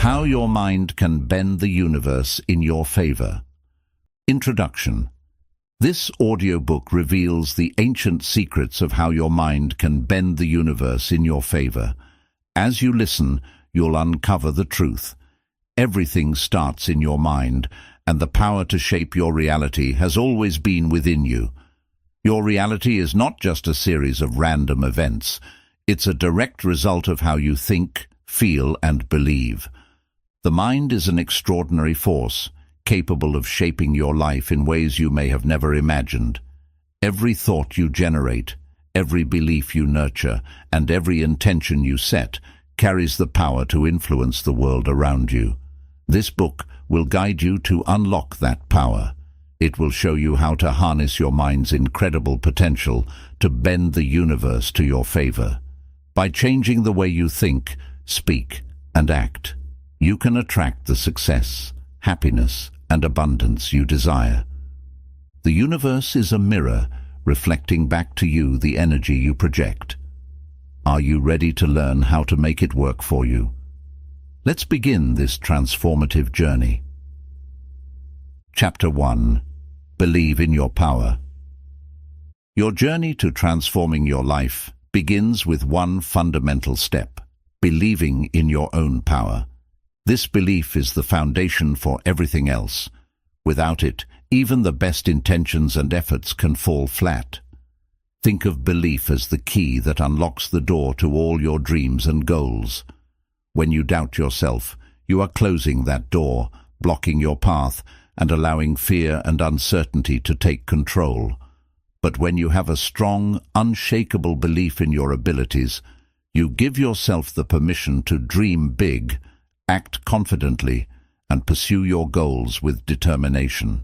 How your mind can bend the universe in your favor. Introduction. This audiobook reveals the ancient secrets of how your mind can bend the universe in your favor. As you listen, you'll uncover the truth. Everything starts in your mind, and the power to shape your reality has always been within you. Your reality is not just a series of random events. It's a direct result of how you think, feel, and believe. The mind is an extraordinary force, capable of shaping your life in ways you may have never imagined. Every thought you generate, every belief you nurture, and every intention you set carries the power to influence the world around you. This book will guide you to unlock that power. It will show you how to harness your mind's incredible potential to bend the universe to your favor. By changing the way you think, speak, and act, you can attract the success, happiness, and abundance you desire. The universe is a mirror, reflecting back to you the energy you project. Are you ready to learn how to make it work for you? Let's begin this transformative journey. Chapter 1. Believe in your power. Your journey to transforming your life begins with one fundamental step: believing in your own power. This belief is the foundation for everything else. Without it, even the best intentions and efforts can fall flat. Think of belief as the key that unlocks the door to all your dreams and goals. When you doubt yourself, you are closing that door, blocking your path, and allowing fear and uncertainty to take control. But when you have a strong, unshakable belief in your abilities, you give yourself the permission to dream big, act confidently, and pursue your goals with determination.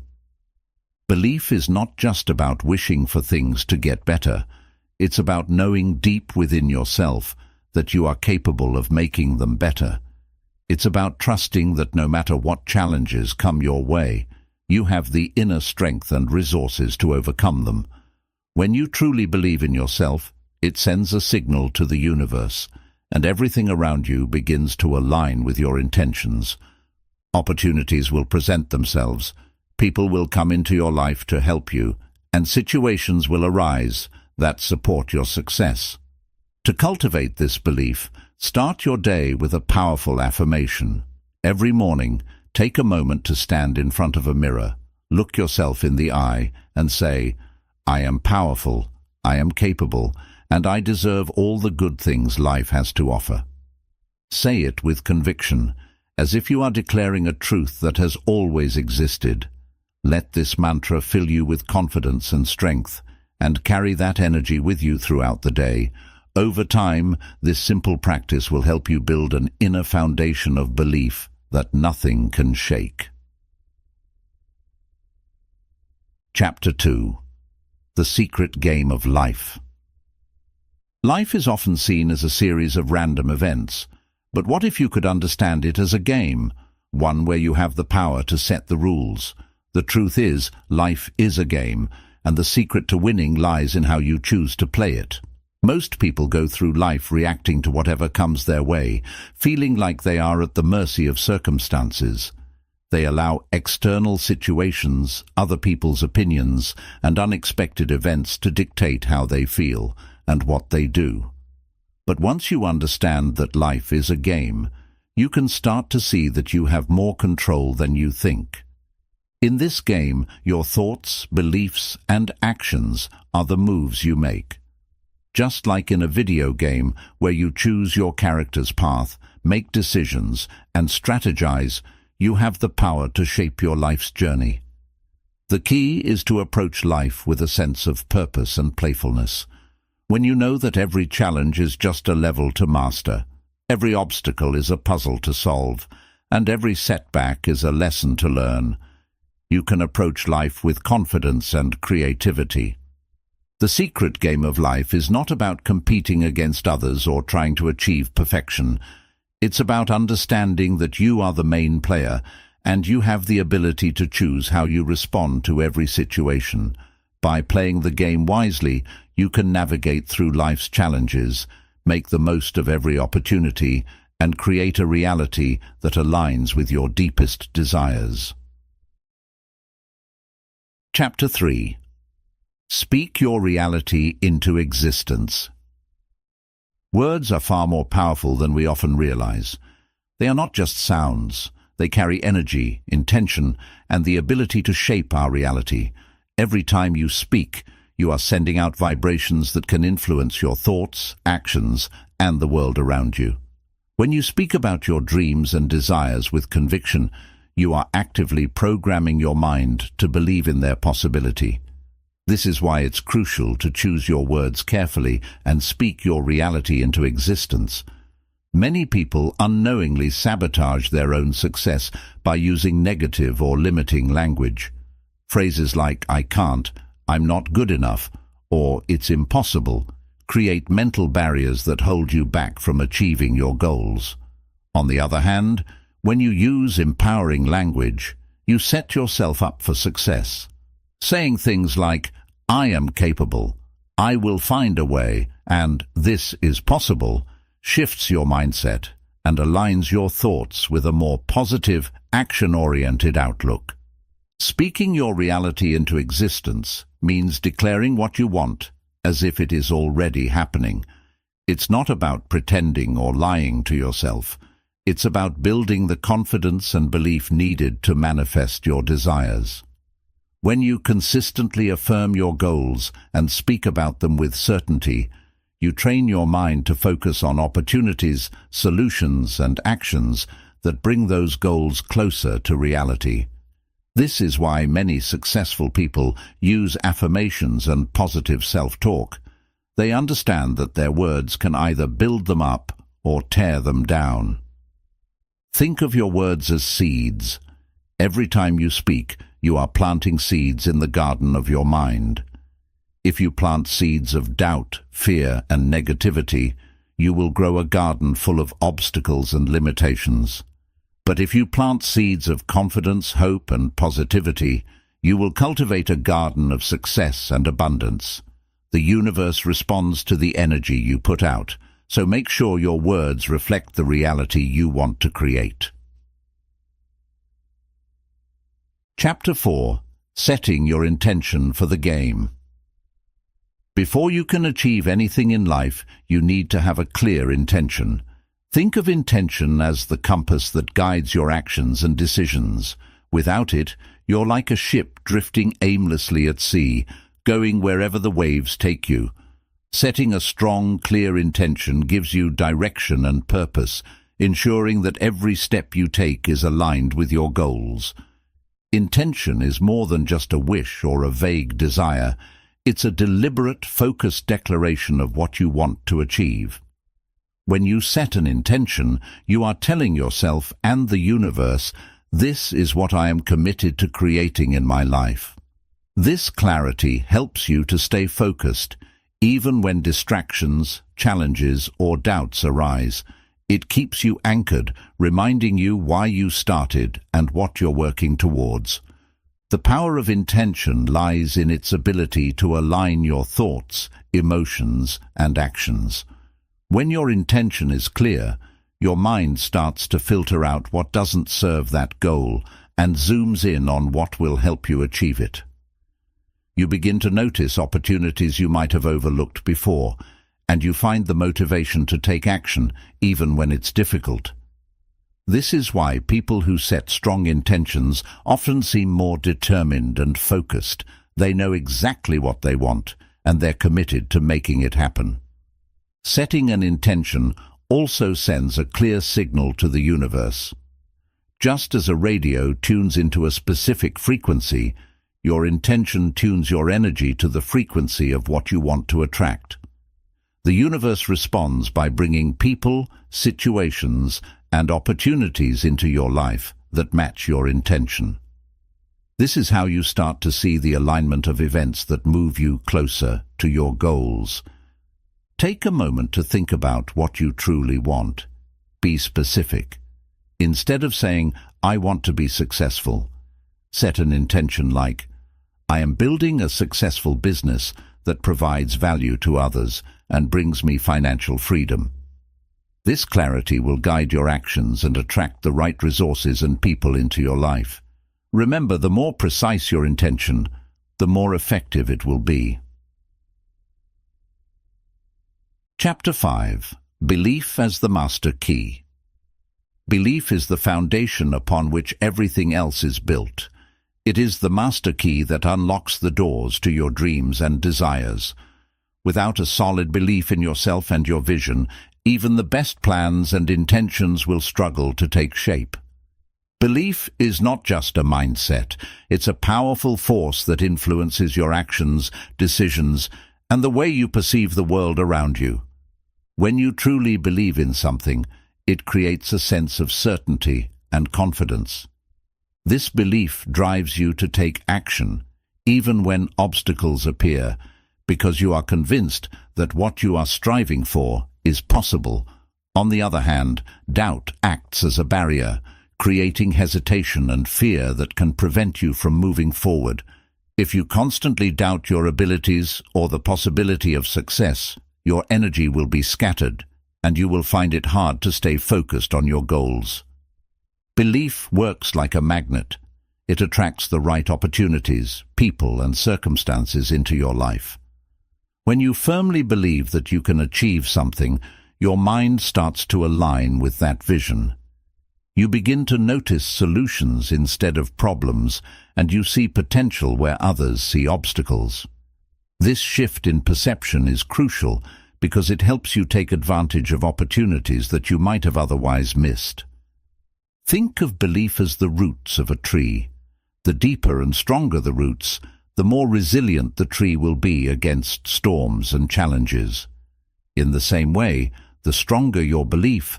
Belief is not just about wishing for things to get better. It's about knowing deep within yourself that you are capable of making them better. It's about trusting that no matter what challenges come your way, you have the inner strength and resources to overcome them. When you truly believe in yourself, it sends a signal to the universe, and everything around you begins to align with your intentions. Opportunities will present themselves, people will come into your life to help you, and situations will arise that support your success. To cultivate this belief, start your day with a powerful affirmation. Every morning, take a moment to stand in front of a mirror, look yourself in the eye, and say, "I am powerful, I am capable, and I deserve all the good things life has to offer." Say it with conviction, as if you are declaring a truth that has always existed. Let this mantra fill you with confidence and strength, and carry that energy with you throughout the day. Over time, this simple practice will help you build an inner foundation of belief that nothing can shake. Chapter 2. The Secret Game of Life. Life is often seen as a series of random events, but what if you could understand it as a game, one where you have the power to set the rules? The truth is, life is a game, and the secret to winning lies in how you choose to play it. Most people go through life reacting to whatever comes their way, feeling like they are at the mercy of circumstances. They allow external situations, other people's opinions, and unexpected events to dictate how they feel and what they do. But once you understand that life is a game, you can start to see that you have more control than you think. In this game, your thoughts, beliefs, and actions are the moves you make. Just like in a video game where you choose your character's path, make decisions, and strategize, you have the power to shape your life's journey. The key is to approach life with a sense of purpose and playfulness. When you know that every challenge is just a level to master, every obstacle is a puzzle to solve, and every setback is a lesson to learn, you can approach life with confidence and creativity. The secret game of life is not about competing against others or trying to achieve perfection. It's about understanding that you are the main player and you have the ability to choose how you respond to every situation. By playing the game wisely, you can navigate through life's challenges, make the most of every opportunity, and create a reality that aligns with your deepest desires. Chapter 3. Speak your reality into existence. Words are far more powerful than we often realize. They are not just sounds. They carry energy, intention, and the ability to shape our reality. Every time you speak, you are sending out vibrations that can influence your thoughts, actions, and the world around you. When you speak about your dreams and desires with conviction, you are actively programming your mind to believe in their possibility. This is why it's crucial to choose your words carefully and speak your reality into existence. Many people unknowingly sabotage their own success by using negative or limiting language. Phrases like "I can't," "I'm not good enough," or "it's impossible" create mental barriers that hold you back from achieving your goals. On the other hand, when you use empowering language, you set yourself up for success. Saying things like, "I am capable," "I will find a way," and "this is possible" shifts your mindset and aligns your thoughts with a more positive, action-oriented outlook. Speaking your reality into existence means declaring what you want as if it is already happening. It's not about pretending or lying to yourself. It's about building the confidence and belief needed to manifest your desires. When you consistently affirm your goals and speak about them with certainty, you train your mind to focus on opportunities, solutions, and actions that bring those goals closer to reality. This is why many successful people use affirmations and positive self-talk. They understand that their words can either build them up or tear them down. Think of your words as seeds. Every time you speak, you are planting seeds in the garden of your mind. If you plant seeds of doubt, fear, and negativity, you will grow a garden full of obstacles and limitations. But if you plant seeds of confidence, hope, and positivity, you will cultivate a garden of success and abundance. The universe responds to the energy you put out, so make sure your words reflect the reality you want to create. Chapter 4. Setting your intention for the game. Before you can achieve anything in life, you need to have a clear intention. Think of intention as the compass that guides your actions and decisions. Without it, you're like a ship drifting aimlessly at sea, going wherever the waves take you. Setting a strong, clear intention gives you direction and purpose, ensuring that every step you take is aligned with your goals. Intention is more than just a wish or a vague desire. It's a deliberate, focused declaration of what you want to achieve. When you set an intention, you are telling yourself and the universe, "This is what I am committed to creating in my life." This clarity helps you to stay focused, even when distractions, challenges, or doubts arise. It keeps you anchored, reminding you why you started and what you're working towards. The power of intention lies in its ability to align your thoughts, emotions, and actions. When your intention is clear, your mind starts to filter out what doesn't serve that goal and zooms in on what will help you achieve it. You begin to notice opportunities you might have overlooked before, and you find the motivation to take action even when it's difficult. This is why people who set strong intentions often seem more determined and focused. They know exactly what they want, and they're committed to making it happen. Setting an intention also sends a clear signal to the universe. Just as a radio tunes into a specific frequency, your intention tunes your energy to the frequency of what you want to attract. The universe responds by bringing people, situations, and opportunities into your life that match your intention. This is how you start to see the alignment of events that move you closer to your goals. Take a moment to think about what you truly want. Be specific. Instead of saying, "I want to be successful," set an intention like, "I am building a successful business that provides value to others and brings me financial freedom." This clarity will guide your actions and attract the right resources and people into your life. Remember, the more precise your intention, the more effective it will be. Chapter 5. Belief as the Master Key. Belief is the foundation upon which everything else is built. It is the master key that unlocks the doors to your dreams and desires. Without a solid belief in yourself and your vision, even the best plans and intentions will struggle to take shape. Belief is not just a mindset. It's a powerful force that influences your actions, decisions, and the way you perceive the world around you. When you truly believe in something, it creates a sense of certainty and confidence. This belief drives you to take action, even when obstacles appear, because you are convinced that what you are striving for is possible. On the other hand, doubt acts as a barrier, creating hesitation and fear that can prevent you from moving forward. If you constantly doubt your abilities or the possibility of success, your energy will be scattered, and you will find it hard to stay focused on your goals. Belief works like a magnet. It attracts the right opportunities, people, and circumstances into your life. When you firmly believe that you can achieve something, your mind starts to align with that vision. You begin to notice solutions instead of problems, and you see potential where others see obstacles. This shift in perception is crucial because it helps you take advantage of opportunities that you might have otherwise missed. Think of belief as the roots of a tree. The deeper and stronger the roots, the more resilient the tree will be against storms and challenges. In the same way, the stronger your belief,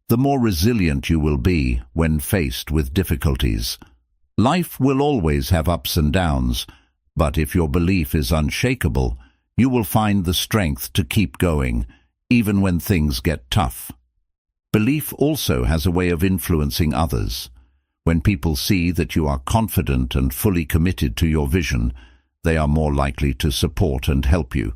the more resilient you will be when faced with difficulties. Life will always have ups and downs, but if your belief is unshakable, you will find the strength to keep going, even when things get tough. Belief also has a way of influencing others. When people see that you are confident and fully committed to your vision, they are more likely to support and help you.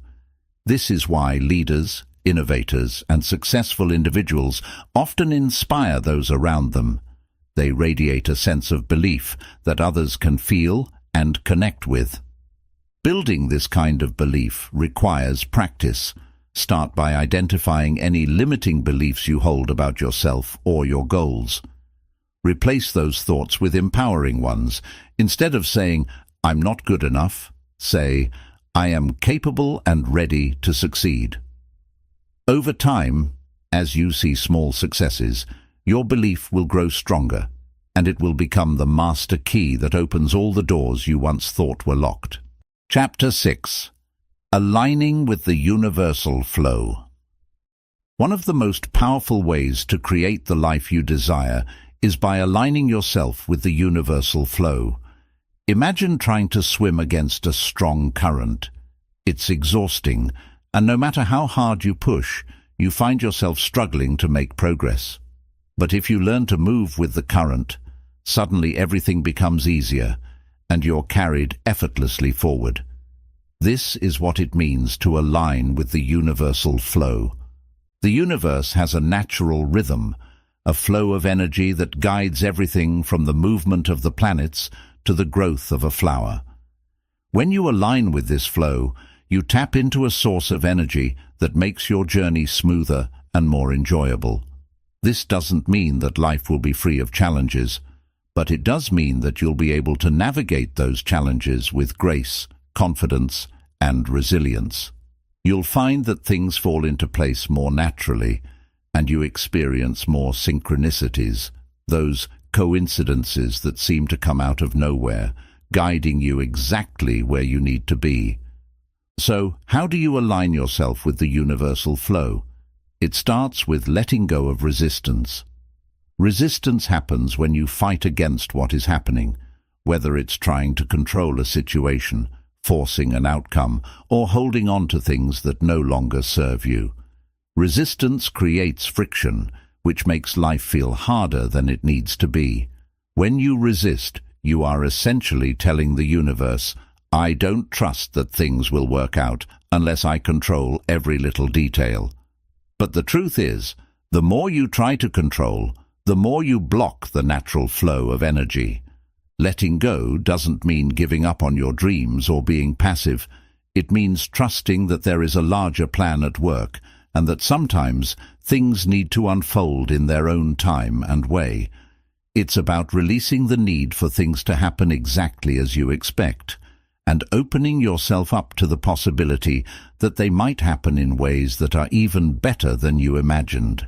This is why leaders, innovators, and successful individuals often inspire those around them. They radiate a sense of belief that others can feel and connect with. Building this kind of belief requires practice. Start by identifying any limiting beliefs you hold about yourself or your goals. Replace those thoughts with empowering ones. Instead of saying, "I'm not good enough," say, "I am capable and ready to succeed." Over time, as you see small successes, your belief will grow stronger, and it will become the master key that opens all the doors you once thought were locked. Chapter 6. Aligning with the Universal Flow. One of the most powerful ways to create the life you desire is by aligning yourself with the universal flow. Imagine trying to swim against a strong current. It's exhausting, and no matter how hard you push, you find yourself struggling to make progress. But if you learn to move with the current, suddenly everything becomes easier, and you're carried effortlessly forward. This is what it means to align with the universal flow. The universe has a natural rhythm, a flow of energy that guides everything from the movement of the planets to the growth of a flower. When you align with this flow, you tap into a source of energy that makes your journey smoother and more enjoyable. This doesn't mean that life will be free of challenges, but it does mean that you'll be able to navigate those challenges with grace, confidence, and resilience. You'll find that things fall into place more naturally, and you experience more synchronicities, those coincidences that seem to come out of nowhere, guiding you exactly where you need to be. So, how do you align yourself with the universal flow? It starts with letting go of resistance. Resistance happens when you fight against what is happening, whether it's trying to control a situation, forcing an outcome, or holding on to things that no longer serve you. Resistance creates friction, which makes life feel harder than it needs to be. When you resist, you are essentially telling the universe, "I don't trust that things will work out unless I control every little detail." But the truth is, The more you try to control, the more you block the natural flow of energy. Letting go doesn't mean giving up on your dreams or being passive. It means trusting that there is a larger plan at work, and that sometimes things need to unfold in their own time and way. It's about releasing the need for things to happen exactly as you expect, and opening yourself up to the possibility that they might happen in ways that are even better than you imagined.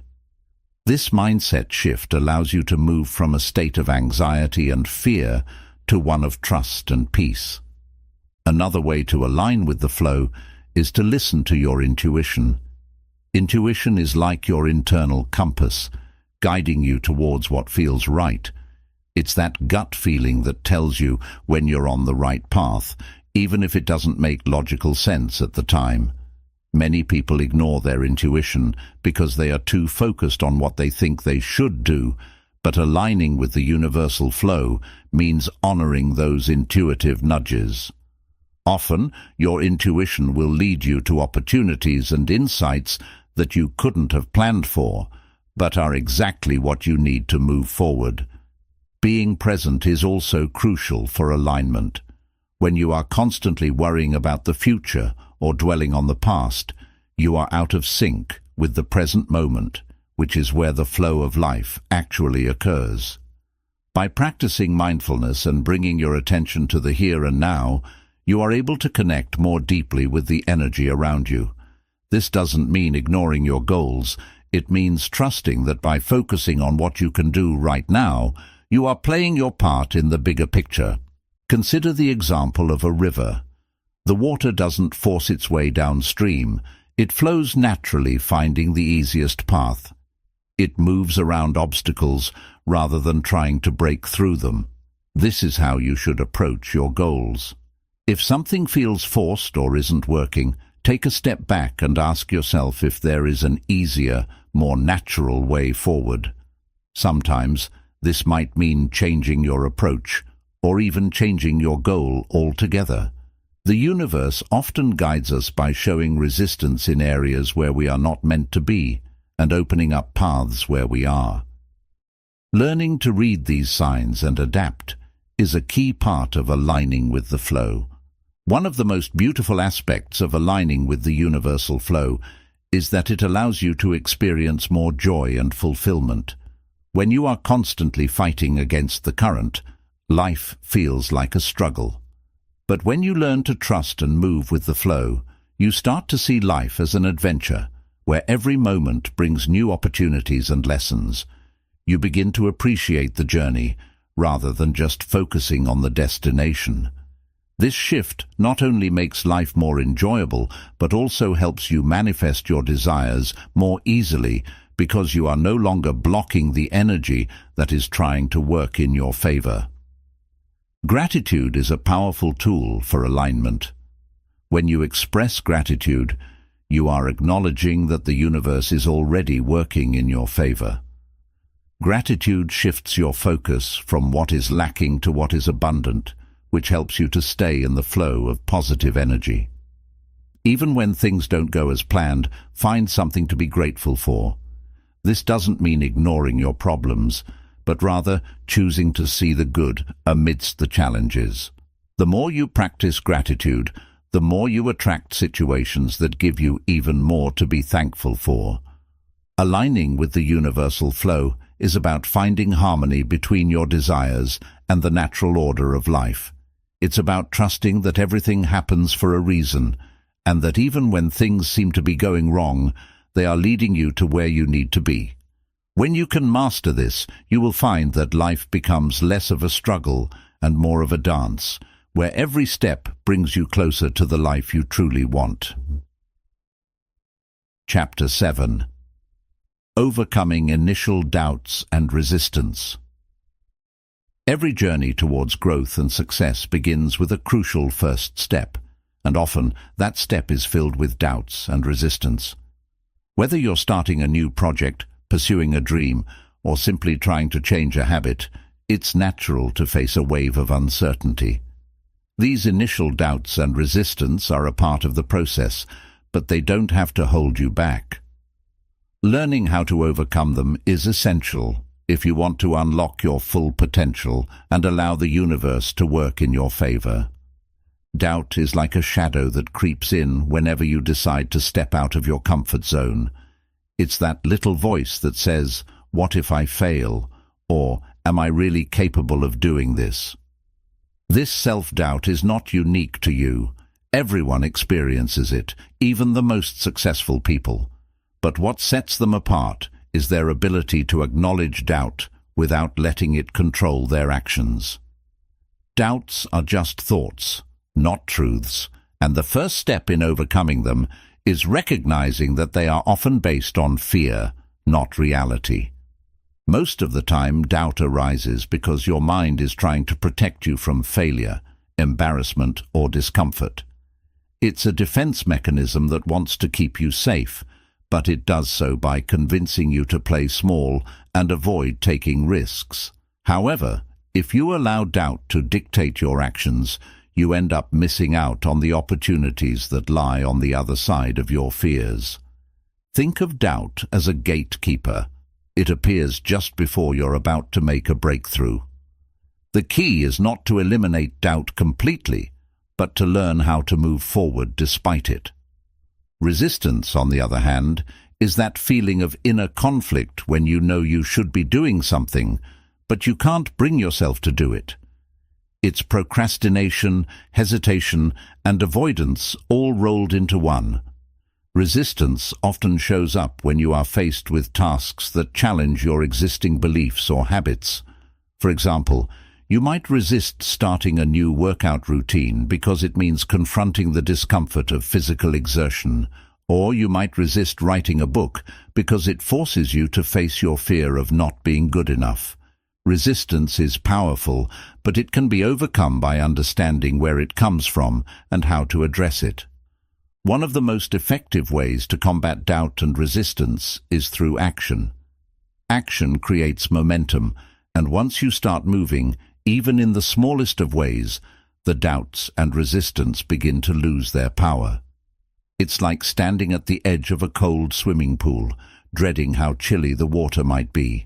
This mindset shift allows you to move from a state of anxiety and fear to one of trust and peace. Another way to align with the flow is to listen to your intuition. Intuition is like your internal compass, guiding you towards what feels right. It's that gut feeling that tells you when you're on the right path, even if it doesn't make logical sense at the time. Many people ignore their intuition because they are too focused on what they think they should do, but aligning with the universal flow means honoring those intuitive nudges. Often, your intuition will lead you to opportunities and insights that you couldn't have planned for, but are exactly what you need to move forward. Being present is also crucial for alignment. When you are constantly worrying about the future or dwelling on the past, you are out of sync with the present moment, which is where the flow of life actually occurs. By practicing mindfulness and bringing your attention to the here and now, you are able to connect more deeply with the energy around you. This doesn't mean ignoring your goals. It means trusting that by focusing on what you can do right now, you are playing your part in the bigger picture. Consider the example of a river. The water doesn't force its way downstream. It flows naturally, finding the easiest path. It moves around obstacles rather than trying to break through them. This is how you should approach your goals. If something feels forced or isn't working, take a step back and ask yourself if there is an easier, more natural way forward. Sometimes this might mean changing your approach, or even changing your goal altogether. The universe often guides us by showing resistance in areas where we are not meant to be, and opening up paths where we are. Learning to read these signs and adapt is a key part of aligning with the flow. One of the most beautiful aspects of aligning with the universal flow is that it allows you to experience more joy and fulfillment. When you are constantly fighting against the current, life feels like a struggle. But when you learn to trust and move with the flow, you start to see life as an adventure, where every moment brings new opportunities and lessons. You begin to appreciate the journey, rather than just focusing on the destination. This shift not only makes life more enjoyable, but also helps you manifest your desires more easily because you are no longer blocking the energy that is trying to work in your favor. Gratitude is a powerful tool for alignment. When you express gratitude, you are acknowledging that the universe is already working in your favor. Gratitude shifts your focus from what is lacking to what is abundant, which helps you to stay in the flow of positive energy. Even when things don't go as planned, find something to be grateful for. This doesn't mean ignoring your problems, but rather choosing to see the good amidst the challenges. The more you practice gratitude, the more you attract situations that give you even more to be thankful for. Aligning with the universal flow is about finding harmony between your desires and the natural order of life. It's about trusting that everything happens for a reason, and that even when things seem to be going wrong, they are leading you to where you need to be. When you can master this, you will find that life becomes less of a struggle and more of a dance, where every step brings you closer to the life you truly want. Chapter 7. Overcoming initial doubts and resistance. Every journey towards growth and success begins with a crucial first step, and often that step is filled with doubts and resistance. Whether you're starting a new project, pursuing a dream, or simply trying to change a habit, it's natural to face a wave of uncertainty. These initial doubts and resistance are a part of the process, but they don't have to hold you back. Learning how to overcome them is essential if you want to unlock your full potential and allow the universe to work in your favor. Doubt is like a shadow that creeps in whenever you decide to step out of your comfort zone. It's that little voice that says, "What if I fail?" or "Am I really capable of doing this?" This self-doubt is not unique to you. Everyone experiences it, even the most successful people. But what sets them apart is their ability to acknowledge doubt without letting it control their actions. Doubts are just thoughts, not truths, and the first step in overcoming them is recognizing that they are often based on fear, not reality. Most of the time, doubt arises because your mind is trying to protect you from failure, embarrassment, or discomfort. It's a defense mechanism that wants to keep you safe, but it does so by convincing you to play small and avoid taking risks. However, if you allow doubt to dictate your actions, you end up missing out on the opportunities that lie on the other side of your fears. Think of doubt as a gatekeeper. It appears just before you're about to make a breakthrough. The key is not to eliminate doubt completely, but to learn how to move forward despite it. Resistance, on the other hand, is that feeling of inner conflict when you know you should be doing something, but you can't bring yourself to do it. It's procrastination, hesitation, and avoidance all rolled into one. Resistance often shows up when you are faced with tasks that challenge your existing beliefs or habits. For example, you might resist starting a new workout routine because it means confronting the discomfort of physical exertion, or you might resist writing a book because it forces you to face your fear of not being good enough. Resistance is powerful, but it can be overcome by understanding where it comes from and how to address it. One of the most effective ways to combat doubt and resistance is through action. Action creates momentum, and once you start moving, even in the smallest of ways, the doubts and resistance begin to lose their power. It's like standing at the edge of a cold swimming pool, dreading how chilly the water might be.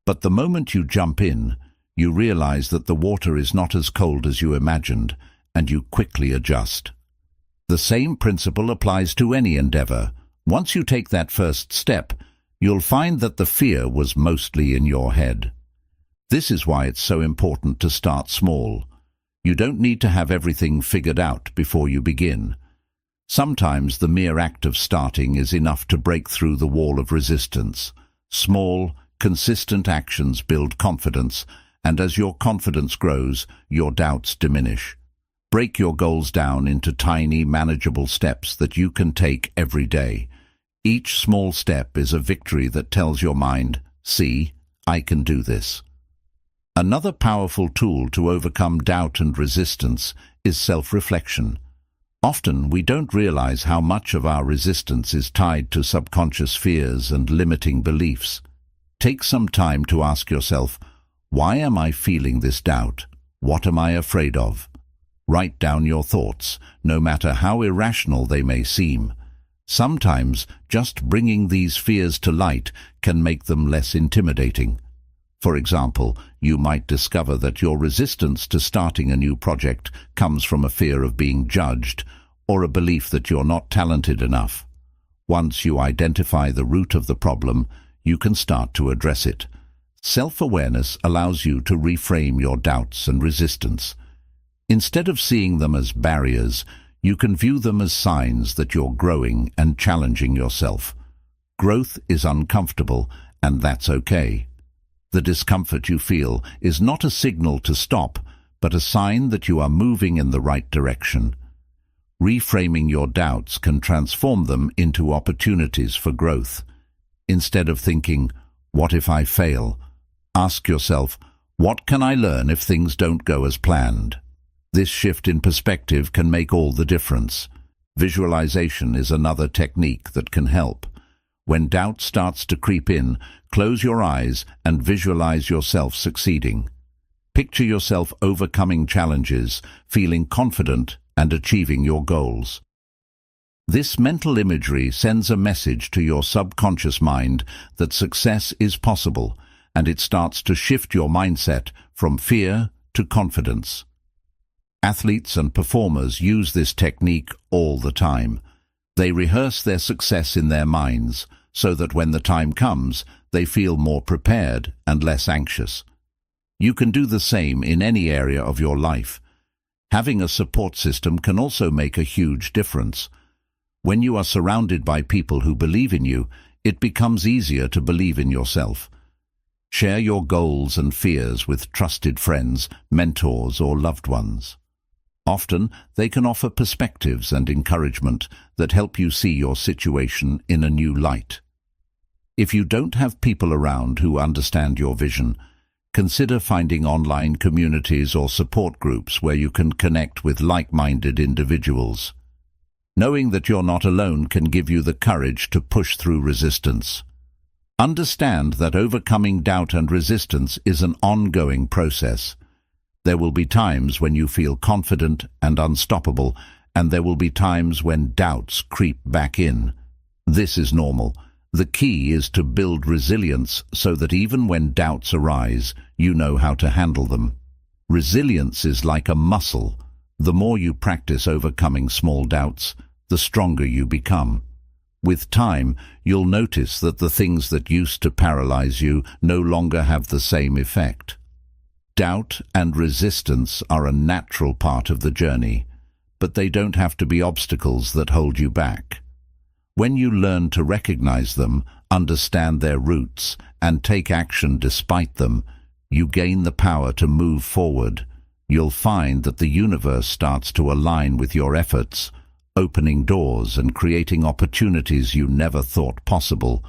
But the moment you jump in, you realize that the water is not as cold as you imagined, and you quickly adjust. The same principle applies to any endeavor. Once you take that first step, you'll find that the fear was mostly in your head. This is why it's so important to start small. You don't need to have everything figured out before you begin. Sometimes the mere act of starting is enough to break through the wall of resistance. Small, consistent actions build confidence, and as your confidence grows, your doubts diminish. Break your goals down into tiny, manageable steps that you can take every day. Each small step is a victory that tells your mind, "See, I can do this." Another powerful tool to overcome doubt and resistance is self-reflection. Often we don't realize how much of our resistance is tied to subconscious fears and limiting beliefs. Take some time to ask yourself, why am I feeling this doubt? What am I afraid of? Write down your thoughts, no matter how irrational they may seem. Sometimes just bringing these fears to light can make them less intimidating. For example, you might discover that your resistance to starting a new project comes from a fear of being judged or a belief that you're not talented enough. Once you identify the root of the problem, you can start to address it. Self-awareness allows you to reframe your doubts and resistance. Instead of seeing them as barriers, you can view them as signs that you're growing and challenging yourself. Growth is uncomfortable, and that's okay. The discomfort you feel is not a signal to stop, but a sign that you are moving in the right direction. Reframing your doubts can transform them into opportunities for growth. Instead of thinking, "What if I fail?" ask yourself, "What can I learn if things don't go as planned?" This shift in perspective can make all the difference. Visualization is another technique that can help. When doubt starts to creep in, close your eyes and visualize yourself succeeding. Picture yourself overcoming challenges, feeling confident and achieving your goals. This mental imagery sends a message to your subconscious mind that success is possible, and it starts to shift your mindset from fear to confidence. Athletes and performers use this technique all the time. They rehearse their success in their minds so that when the time comes, they feel more prepared and less anxious. You can do the same in any area of your life. Having a support system can also make a huge difference. When you are surrounded by people who believe in you, it becomes easier to believe in yourself. Share your goals and fears with trusted friends, mentors, or loved ones. Often, they can offer perspectives and encouragement that help you see your situation in a new light. If you don't have people around who understand your vision, consider finding online communities or support groups where you can connect with like-minded individuals. Knowing that you're not alone can give you the courage to push through resistance. Understand that overcoming doubt and resistance is an ongoing process. There will be times when you feel confident and unstoppable, and there will be times when doubts creep back in. This is normal. The key is to build resilience so that even when doubts arise, you know how to handle them. Resilience is like a muscle. The more you practice overcoming small doubts, the stronger you become. With time, you'll notice that the things that used to paralyze you no longer have the same effect. Doubt and resistance are a natural part of the journey, but they don't have to be obstacles that hold you back. When you learn to recognize them, understand their roots, and take action despite them, you gain the power to move forward. You'll find that the universe starts to align with your efforts, opening doors and creating opportunities you never thought possible.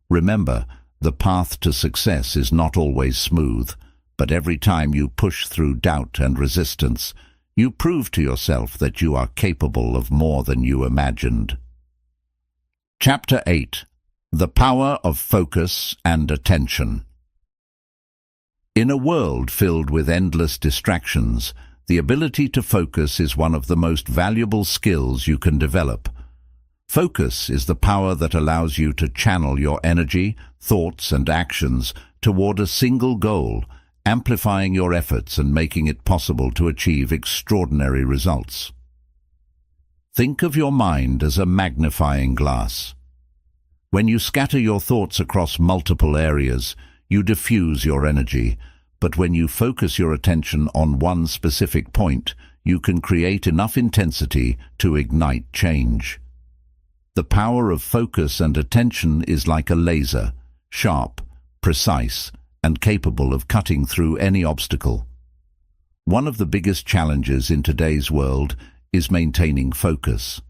Remember, the path to success is not always smooth, but every time you push through doubt and resistance, you prove to yourself that you are capable of more than you imagined. Chapter 8. The Power of Focus and Attention. In a world filled with endless distractions, the ability to focus is one of the most valuable skills you can develop. Focus is the power that allows you to channel your energy, thoughts, and actions toward a single goal, amplifying your efforts and making it possible to achieve extraordinary results. Think of your mind as a magnifying glass. When you scatter your thoughts across multiple areas, you diffuse your energy, but when you focus your attention on one specific point, you can create enough intensity to ignite change. The power of focus and attention is like a laser, sharp, precise, and capable of cutting through any obstacle. One of the biggest challenges in today's world is maintaining focus.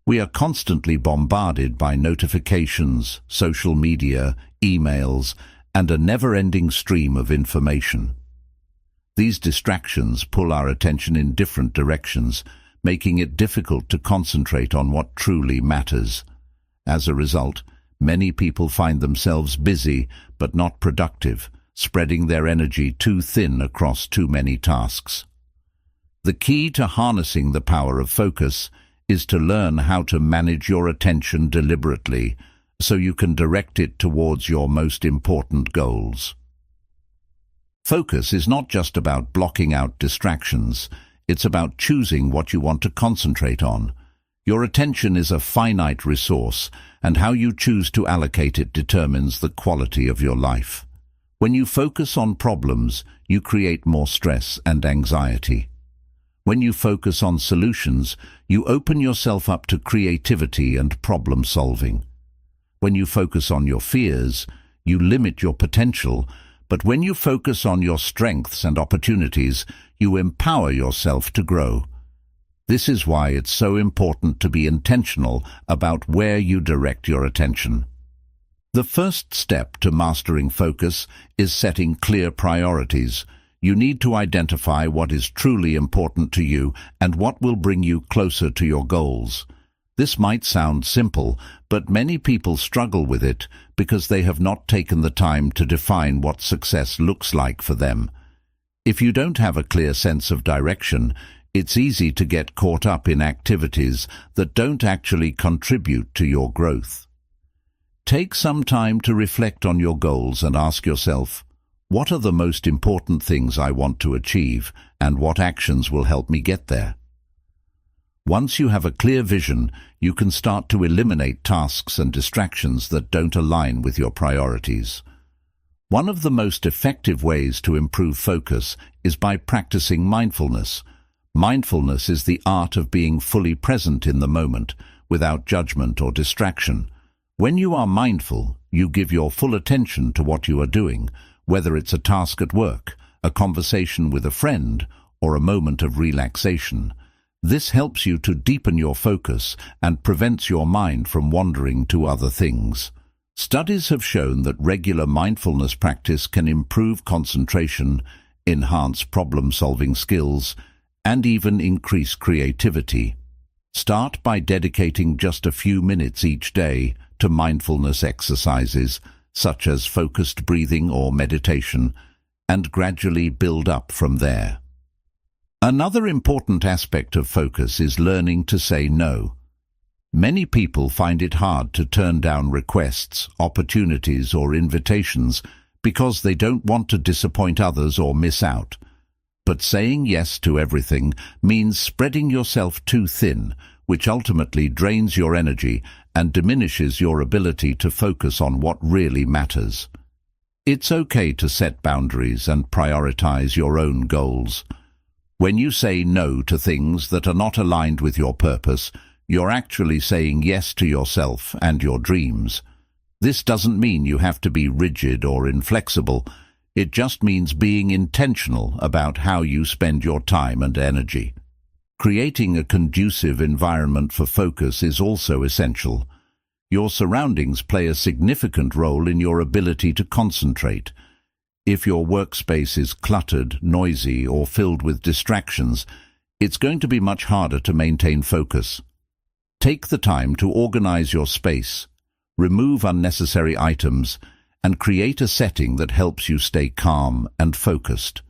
We are constantly bombarded by notifications, social media, emails, and a never-ending stream of information. These distractions pull our attention in different directions, making it difficult to concentrate on what truly matters. As a result, many people find themselves busy but not productive, spreading their energy too thin across too many tasks. The key to harnessing the power of focus is to learn how to manage your attention deliberately, so you can direct it towards your most important goals. Focus is not just about blocking out distractions, it's about choosing what you want to concentrate on. Your attention is a finite resource, and how you choose to allocate it determines the quality of your life. When you focus on problems, you create more stress and anxiety. When you focus on solutions, you open yourself up to creativity and problem solving. When you focus on your fears, you limit your potential, but when you focus on your strengths and opportunities, you empower yourself to grow. This is why it's so important to be intentional about where you direct your attention. The first step to mastering focus is setting clear priorities. You need to identify what is truly important to you and what will bring you closer to your goals. This might sound simple, but many people struggle with it because they have not taken the time to define what success looks like for them. If you don't have a clear sense of direction, It's easy to get caught up in activities that don't actually contribute to your growth. Take some time to reflect on your goals and ask yourself, what are the most important things I want to achieve, and what actions will help me get there? Once you have a clear vision, you can start to eliminate tasks and distractions that don't align with your priorities. One of the most effective ways to improve focus is by practicing mindfulness. Mindfulness is the art of being fully present in the moment, without judgment or distraction. When you are mindful, you give your full attention to what you are doing, whether it's a task at work, a conversation with a friend, or a moment of relaxation. This helps you to deepen your focus and prevents your mind from wandering to other things. Studies have shown that regular mindfulness practice can improve concentration, enhance problem-solving skills, and even increase creativity. Start by dedicating just a few minutes each day to mindfulness exercises, such as focused breathing or meditation, and gradually build up from there. Another important aspect of focus is learning to say no. Many people find it hard to turn down requests, opportunities, or invitations because they don't want to disappoint others or miss out. But saying yes to everything means spreading yourself too thin, which ultimately drains your energy and diminishes your ability to focus on what really matters. It's okay to set boundaries and prioritize your own goals. When you say no to things that are not aligned with your purpose, you're actually saying yes to yourself and your dreams. This doesn't mean you have to be rigid or inflexible. It just means being intentional about how you spend your time and energy. Creating a conducive environment for focus is also essential. Your surroundings play a significant role in your ability to concentrate. If your workspace is cluttered, noisy, or filled with distractions, it's going to be much harder to maintain focus. Take the time to organize your space, remove unnecessary items, and create a setting that helps you stay calm and focused.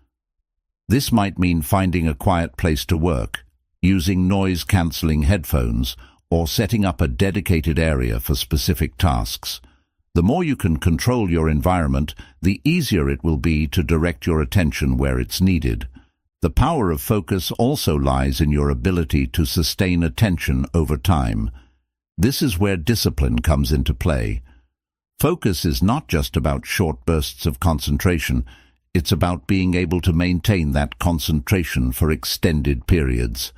This might mean finding a quiet place to work, using noise-canceling headphones, or setting up a dedicated area for specific tasks. The more you can control your environment, the easier it will be to direct your attention where it's needed. The power of focus also lies in your ability to sustain attention over time. This is where discipline comes into play. Focus is not just about short bursts of concentration, it's about being able to maintain that concentration for extended periods.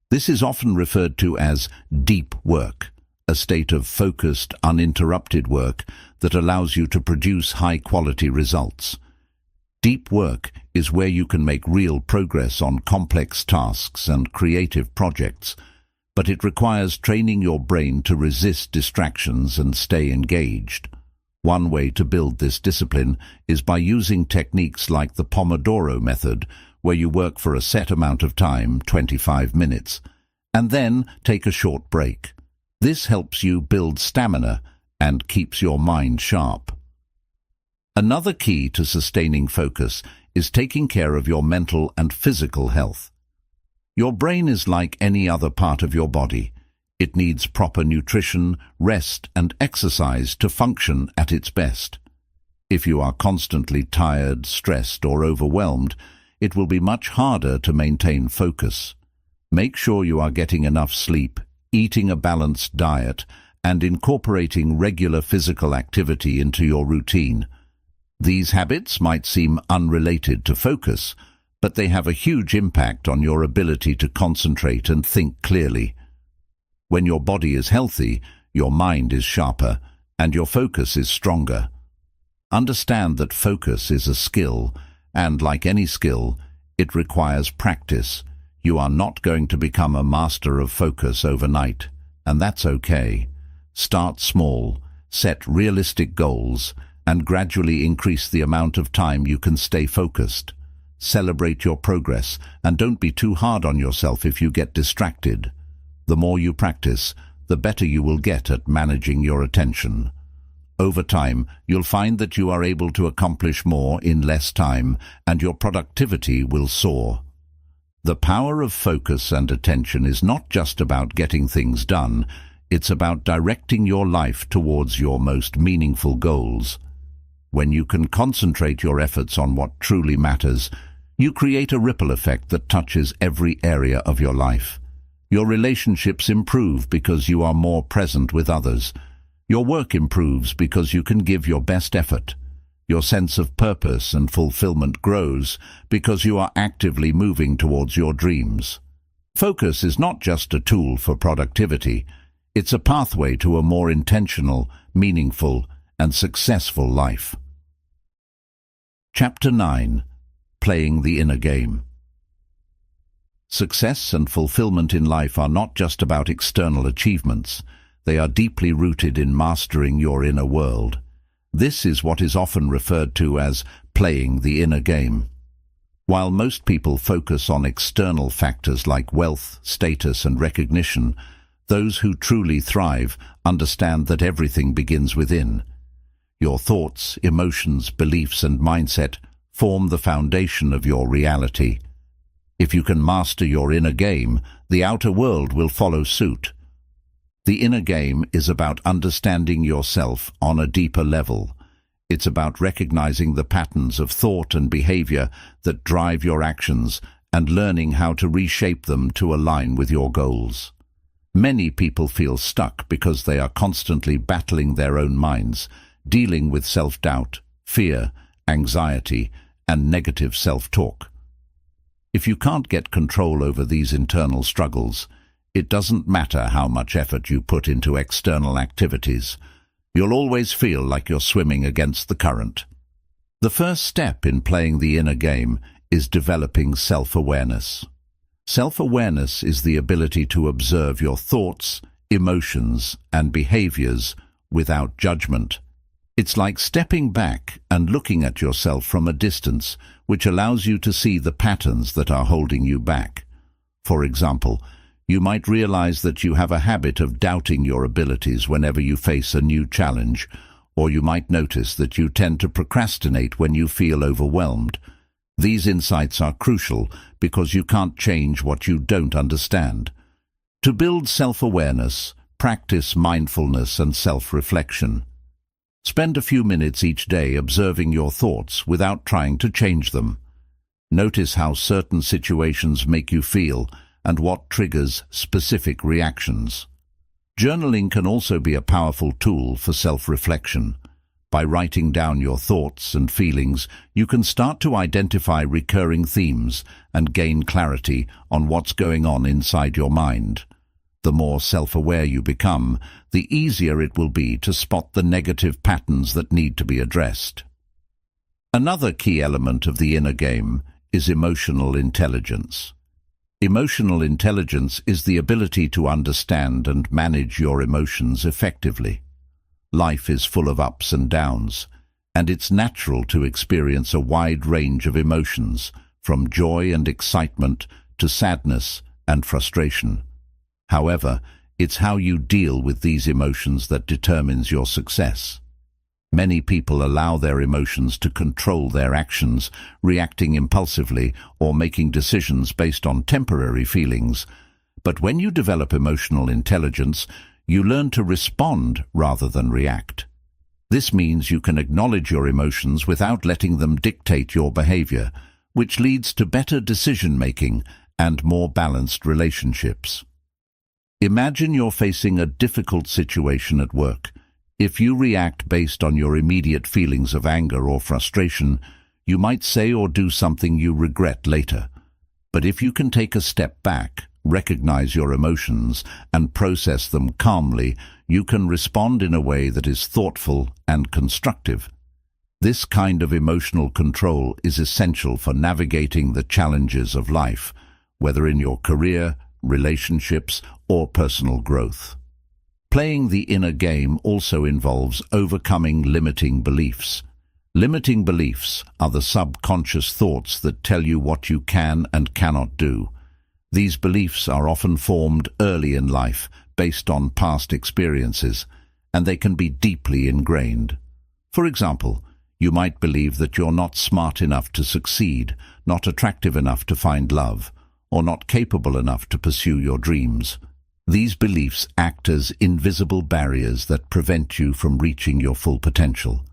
This is often referred to as deep work, a state of focused, uninterrupted work that allows you to produce high-quality results. Deep work is where you can make real progress on complex tasks and creative projects, but it requires training your brain to resist distractions and stay engaged. One way to build this discipline is by using techniques like the Pomodoro method, where you work for a set amount of time, 25 minutes, and then take a short break. This helps you build stamina and keeps your mind sharp. Another key to sustaining focus is taking care of your mental and physical health. Your brain is like any other part of your body. It needs proper nutrition, rest, and exercise to function at its best. If you are constantly tired, stressed, or overwhelmed, it will be much harder to maintain focus. Make sure you are getting enough sleep, eating a balanced diet, and incorporating regular physical activity into your routine. These habits might seem unrelated to focus, but they have a huge impact on your ability to concentrate and think clearly. When your body is healthy, your mind is sharper, and your focus is stronger. Understand that focus is a skill, and like any skill, it requires practice. You are not going to become a master of focus overnight, and that's okay. Start small, set realistic goals, and gradually increase the amount of time you can stay focused. Celebrate your progress, and don't be too hard on yourself if you get distracted. The more you practice, the better you will get at managing your attention. Over time, you'll find that you are able to accomplish more in less time, and your productivity will soar. The power of focus and attention is not just about getting things done, it's about directing your life towards your most meaningful goals. When you can concentrate your efforts on what truly matters, you create a ripple effect that touches every area of your life. Your relationships improve because you are more present with others. Your work improves because you can give your best effort. Your sense of purpose and fulfillment grows because you are actively moving towards your dreams. Focus is not just a tool for productivity, it's a pathway to a more intentional, meaningful, and successful life. Chapter 9. Playing the Inner Game. Success and fulfillment in life are not just about external achievements. They are deeply rooted in mastering your inner world. This is what is often referred to as playing the inner game. While most people focus on external factors like wealth, status, and recognition, those who truly thrive understand that everything begins within. Your thoughts, emotions, beliefs, and mindset form the foundation of your reality. If you can master your inner game, the outer world will follow suit. The inner game is about understanding yourself on a deeper level. It's about recognizing the patterns of thought and behavior that drive your actions and learning how to reshape them to align with your goals. Many people feel stuck because they are constantly battling their own minds, dealing with self-doubt, fear, anxiety, and negative self-talk. If you can't get control over these internal struggles, it doesn't matter how much effort you put into external activities. You'll always feel like you're swimming against the current. The first step in playing the inner game is developing self-awareness. Self-awareness is the ability to observe your thoughts, emotions, and behaviors without judgment. It's like stepping back and looking at yourself from a distance, which allows you to see the patterns that are holding you back. For example, you might realize that you have a habit of doubting your abilities whenever you face a new challenge, or you might notice that you tend to procrastinate when you feel overwhelmed. These insights are crucial because you can't change what you don't understand. To build self-awareness, practice mindfulness and self-reflection. Spend a few minutes each day observing your thoughts without trying to change them. Notice how certain situations make you feel and what triggers specific reactions. Journaling can also be a powerful tool for self-reflection. By writing down your thoughts and feelings, you can start to identify recurring themes and gain clarity on what's going on inside your mind. The more self-aware you become, the easier it will be to spot the negative patterns that need to be addressed. Another key element of the inner game is emotional intelligence. Emotional intelligence is the ability to understand and manage your emotions effectively. Life is full of ups and downs, and it's natural to experience a wide range of emotions, from joy and excitement to sadness and frustration. However, it's how you deal with these emotions that determines your success. Many people allow their emotions to control their actions, reacting impulsively or making decisions based on temporary feelings. But when you develop emotional intelligence, you learn to respond rather than react. This means you can acknowledge your emotions without letting them dictate your behavior, which leads to better decision-making and more balanced relationships. Imagine you're facing a difficult situation at work. If you react based on your immediate feelings of anger or frustration, you might say or do something you regret later. But if you can take a step back, recognize your emotions, and process them calmly, you can respond in a way that is thoughtful and constructive. This kind of emotional control is essential for navigating the challenges of life, whether in your career, relationships, or personal growth. Playing the inner game also involves overcoming limiting beliefs. Limiting beliefs are the subconscious thoughts that tell you what you can and cannot do. These beliefs are often formed early in life based on past experiences, and they can be deeply ingrained. For example, you might believe that you're not smart enough to succeed, not attractive enough to find love, or not capable enough to pursue your dreams. These beliefs act as invisible barriers that prevent you from reaching your full potential.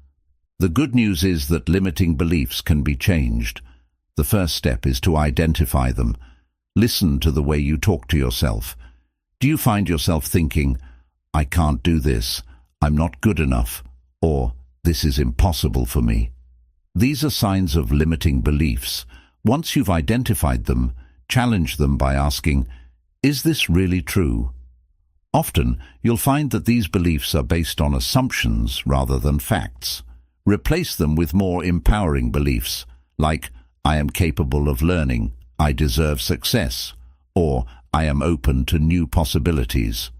The good news is that limiting beliefs can be changed. The first step is to identify them. Listen to the way you talk to yourself. Do you find yourself thinking, "I can't do this, I'm not good enough," or "this is impossible for me"? These are signs of limiting beliefs. Once you've identified them, challenge them by asking, "Is this really true?" Often, you'll find that these beliefs are based on assumptions rather than facts. Replace them with more empowering beliefs, like, "I am capable of learning," "I deserve success," or "I am open to new possibilities."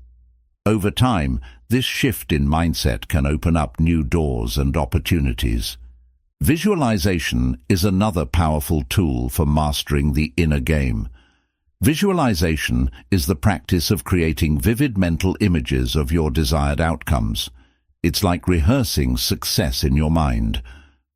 Over time, this shift in mindset can open up new doors and opportunities. Visualization is another powerful tool for mastering the inner game. Visualization is the practice of creating vivid mental images of your desired outcomes. It's like rehearsing success in your mind.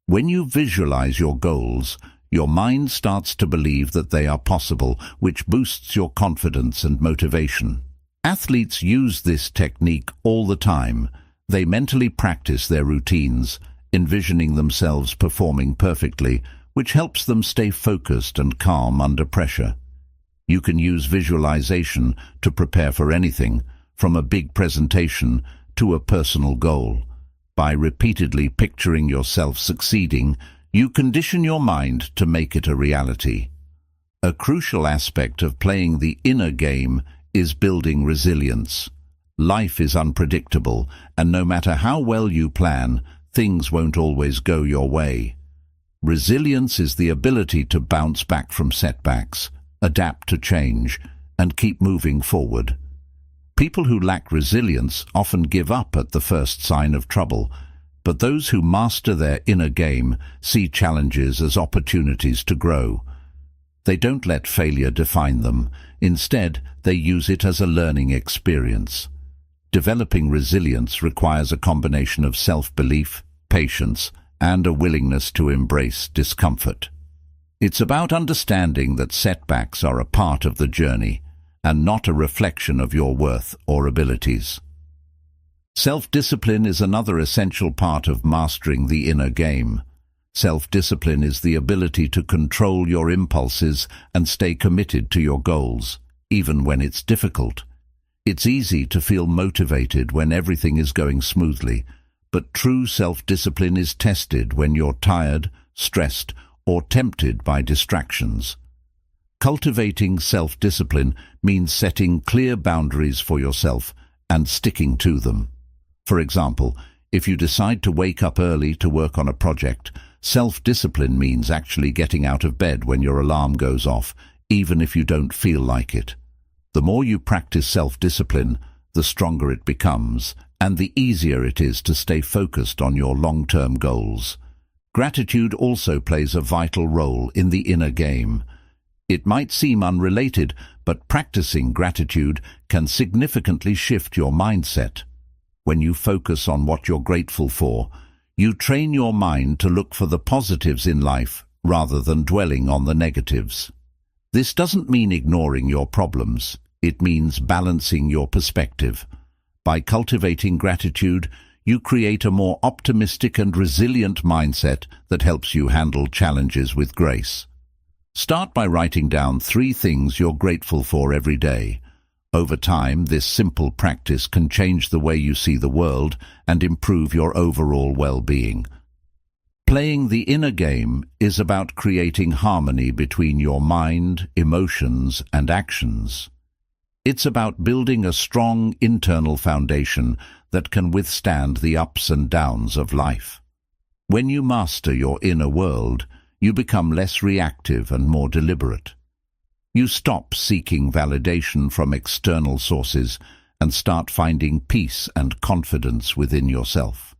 When you visualize your goals, your mind starts to believe that they are possible, which boosts your confidence and motivation. Athletes use this technique all the time. They mentally practice their routines, envisioning themselves performing perfectly, which helps them stay focused and calm under pressure. You can use visualization to prepare for anything, from a big presentation to a personal goal. By repeatedly picturing yourself succeeding, you condition your mind to make it a reality. A crucial aspect of playing the inner game is building resilience. Life is unpredictable, and no matter how well you plan, things won't always go your way. Resilience is the ability to bounce back from setbacks, adapt to change, and keep moving forward. People who lack resilience often give up at the first sign of trouble, but those who master their inner game see challenges as opportunities to grow. They don't let failure define them. Instead, they use it as a learning experience. Developing resilience requires a combination of self-belief, patience, and a willingness to embrace discomfort. It's about understanding that setbacks are a part of the journey and not a reflection of your worth or abilities. Self-discipline is another essential part of mastering the inner game. Self-discipline is the ability to control your impulses and stay committed to your goals, even when it's difficult. It's easy to feel motivated when everything is going smoothly, but true self-discipline is tested when you're tired, stressed, or tempted by distractions. Cultivating self-discipline means setting clear boundaries for yourself and sticking to them. For example, if you decide to wake up early to work on a project, self-discipline means actually getting out of bed when your alarm goes off, even if you don't feel like it. The more you practice self-discipline, the stronger it becomes, and the easier it is to stay focused on your long-term goals. Gratitude also plays a vital role in the inner game. It might seem unrelated, but practicing gratitude can significantly shift your mindset. When you focus on what you're grateful for, you train your mind to look for the positives in life rather than dwelling on the negatives. This doesn't mean ignoring your problems. It means balancing your perspective. By cultivating gratitude, you create a more optimistic and resilient mindset that helps you handle challenges with grace. Start by writing down 3 things you're grateful for every day. Over time, this simple practice can change the way you see the world and improve your overall well-being. Playing the inner game is about creating harmony between your mind, emotions, and actions. It's about building a strong internal foundation that can withstand the ups and downs of life. When you master your inner world, you become less reactive and more deliberate. You stop seeking validation from external sources and start finding peace and confidence within yourself.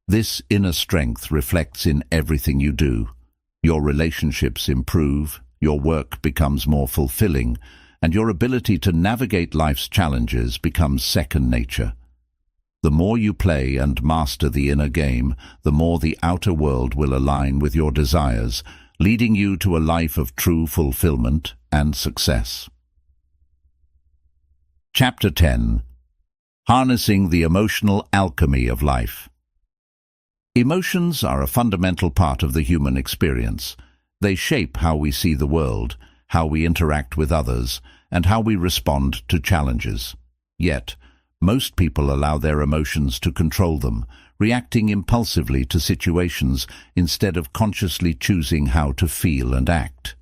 This inner strength reflects in everything you do. Your relationships improve, your work becomes more fulfilling, and your ability to navigate life's challenges becomes second nature. The more you play and master the inner game, the more the outer world will align with your desires, leading you to a life of true fulfillment and success. Chapter 10. Harnessing the Emotional Alchemy of Life. Emotions are a fundamental part of the human experience. They shape how we see the world, how we interact with others, and how we respond to challenges. Yet, most people allow their emotions to control them, reacting impulsively to situations instead of consciously choosing how to feel and act.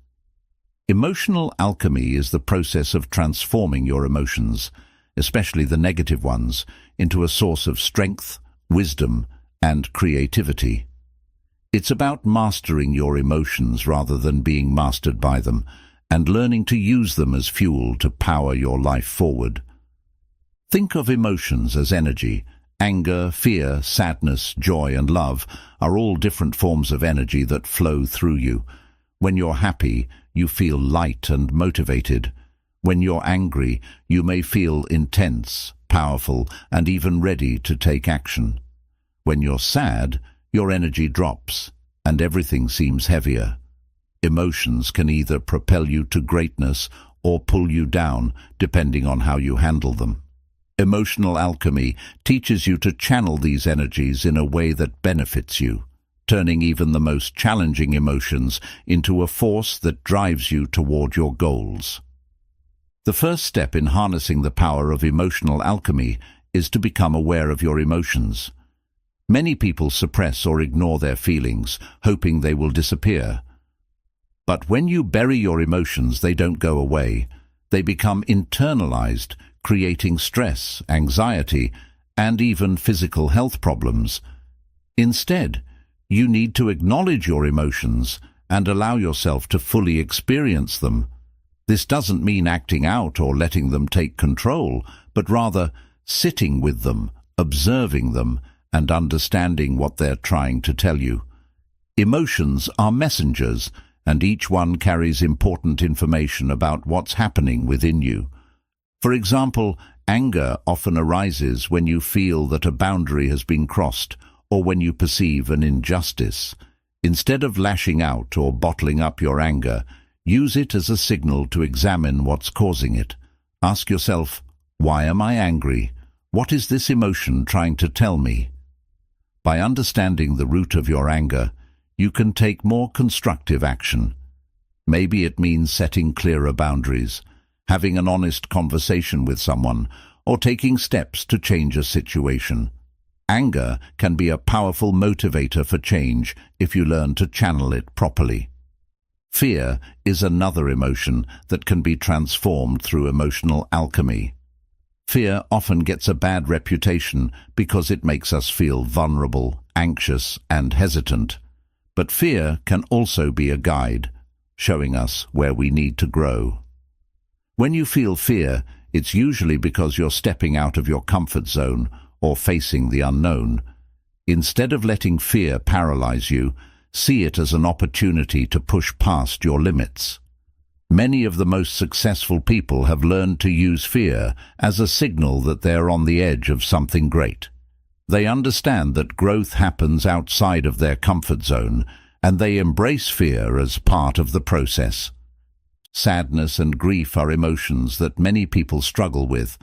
Emotional alchemy is the process of transforming your emotions, especially the negative ones, into a source of strength, wisdom, and creativity. It's about mastering your emotions rather than being mastered by them, and learning to use them as fuel to power your life forward. Think of emotions as energy. Anger, fear, sadness, joy, and love are all different forms of energy that flow through you. When you're happy, you feel light and motivated. When you're angry, you may feel intense, powerful, and even ready to take action. When you're sad, your energy drops, and everything seems heavier. Emotions can either propel you to greatness or pull you down, depending on how you handle them. Emotional alchemy teaches you to channel these energies in a way that benefits you, turning even the most challenging emotions into a force that drives you toward your goals. The first step in harnessing the power of emotional alchemy is to become aware of your emotions. Many people suppress or ignore their feelings, hoping they will disappear. But when you bury your emotions, they don't go away. They become internalized, creating stress, anxiety, and even physical health problems. Instead, you need to acknowledge your emotions and allow yourself to fully experience them. This doesn't mean acting out or letting them take control, but rather sitting with them, observing them, and understanding what they're trying to tell you. Emotions are messengers, and each one carries important information about what's happening within you. For example, anger often arises when you feel that a boundary has been crossed or when you perceive an injustice. Instead of lashing out or bottling up your anger, use it as a signal to examine what's causing it. Ask yourself, why am I angry? What is this emotion trying to tell me? By understanding the root of your anger, you can take more constructive action. Maybe it means setting clearer boundaries, having an honest conversation with someone, or taking steps to change a situation. Anger can be a powerful motivator for change if you learn to channel it properly. Fear is another emotion that can be transformed through emotional alchemy. Fear often gets a bad reputation because it makes us feel vulnerable, anxious, and hesitant. But fear can also be a guide, showing us where we need to grow. When you feel fear, it's usually because you're stepping out of your comfort zone or facing the unknown. Instead of letting fear paralyze you, see it as an opportunity to push past your limits. Many of the most successful people have learned to use fear as a signal that they're on the edge of something great. They understand that growth happens outside of their comfort zone, and they embrace fear as part of the process. Sadness and grief are emotions that many people struggle with,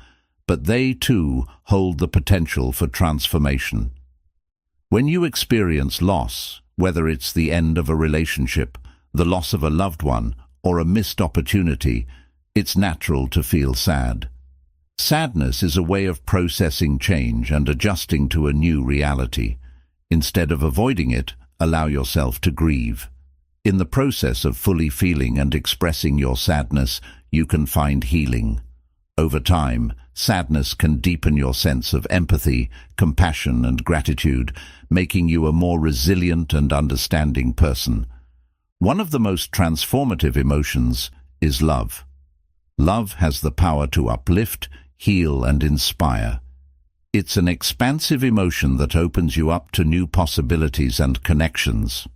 but they too hold the potential for transformation. When you experience loss, whether it's the end of a relationship, the loss of a loved one, or a missed opportunity, it's natural to feel sad. Sadness is a way of processing change and adjusting to a new reality. Instead of avoiding it, allow yourself to grieve. In the process of fully feeling and expressing your sadness, you can find healing. Over time, sadness can deepen your sense of empathy, compassion, and gratitude, making you a more resilient and understanding person. One of the most transformative emotions is love. Love has the power to uplift, heal, and inspire. It's an expansive emotion that opens you up to new possibilities and connections.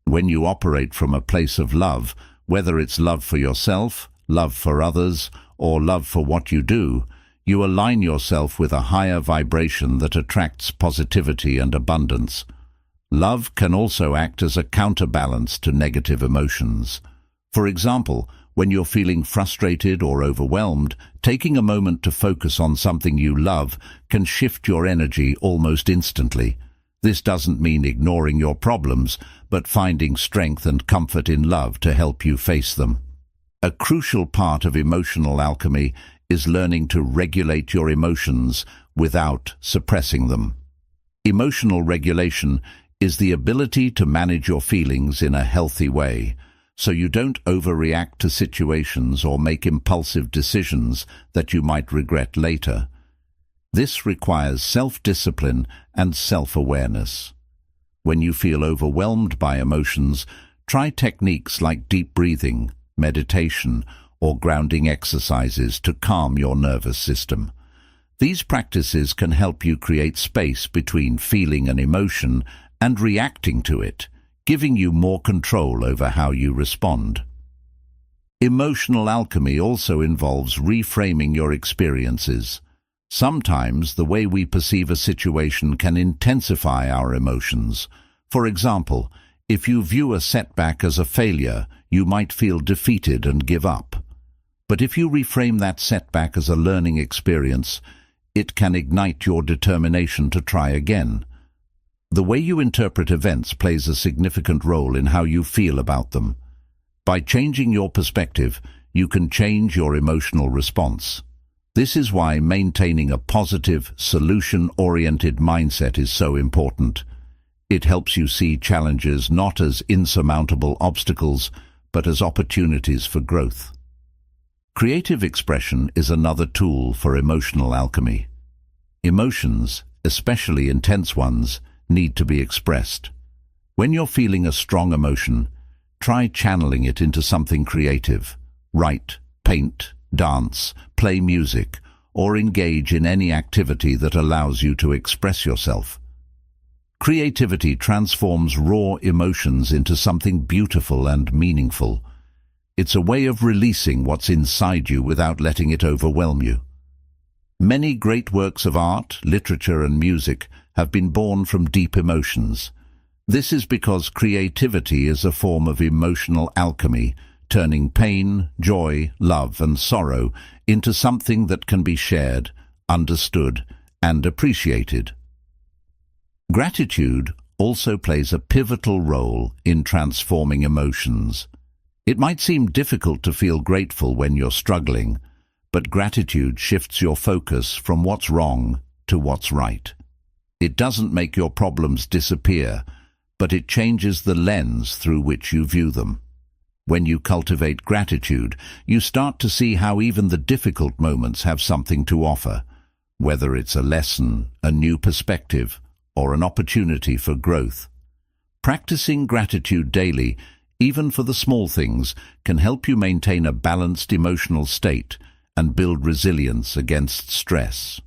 When you operate from a place of love, whether it's love for yourself, love for others, or love for what you do, you align yourself with a higher vibration that attracts positivity and abundance. Love can also act as a counterbalance to negative emotions. For example, when you're feeling frustrated or overwhelmed, taking a moment to focus on something you love can shift your energy almost instantly. This doesn't mean ignoring your problems, but finding strength and comfort in love to help you face them. A crucial part of emotional alchemy is learning to regulate your emotions without suppressing them. Emotional regulation is the ability to manage your feelings in a healthy way, so you don't overreact to situations or make impulsive decisions that you might regret later. This requires self-discipline and self-awareness. When you feel overwhelmed by emotions, try techniques like deep breathing, meditation, or grounding exercises to calm your nervous system. These practices can help you create space between feeling an emotion and reacting to it, giving you more control over how you respond. Emotional alchemy also involves reframing your experiences. Sometimes the way we perceive a situation can intensify our emotions. For example, if you view a setback as a failure, you might feel defeated and give up. But if you reframe that setback as a learning experience, it can ignite your determination to try again. The way you interpret events plays a significant role in how you feel about them. By changing your perspective, you can change your emotional response. This is why maintaining a positive, solution-oriented mindset is so important. It helps you see challenges not as insurmountable obstacles, but as opportunities for growth. Creative expression is another tool for emotional alchemy. Emotions, especially intense ones, need to be expressed. When you're feeling a strong emotion, try channeling it into something creative. Write, paint, dance, play music, or engage in any activity that allows you to express yourself. Creativity transforms raw emotions into something beautiful and meaningful. It's a way of releasing what's inside you without letting it overwhelm you. Many great works of art, literature, and music have been born from deep emotions. This is because creativity is a form of emotional alchemy, turning pain, joy, love, and sorrow into something that can be shared, understood, and appreciated. Gratitude also plays a pivotal role in transforming emotions. It might seem difficult to feel grateful when you're struggling, but gratitude shifts your focus from what's wrong to what's right. It doesn't make your problems disappear, but it changes the lens through which you view them. When you cultivate gratitude, you start to see how even the difficult moments have something to offer, whether it's a lesson, a new perspective, or an opportunity for growth. Practicing gratitude daily, even for the small things, can help you maintain a balanced emotional state and build resilience against stress.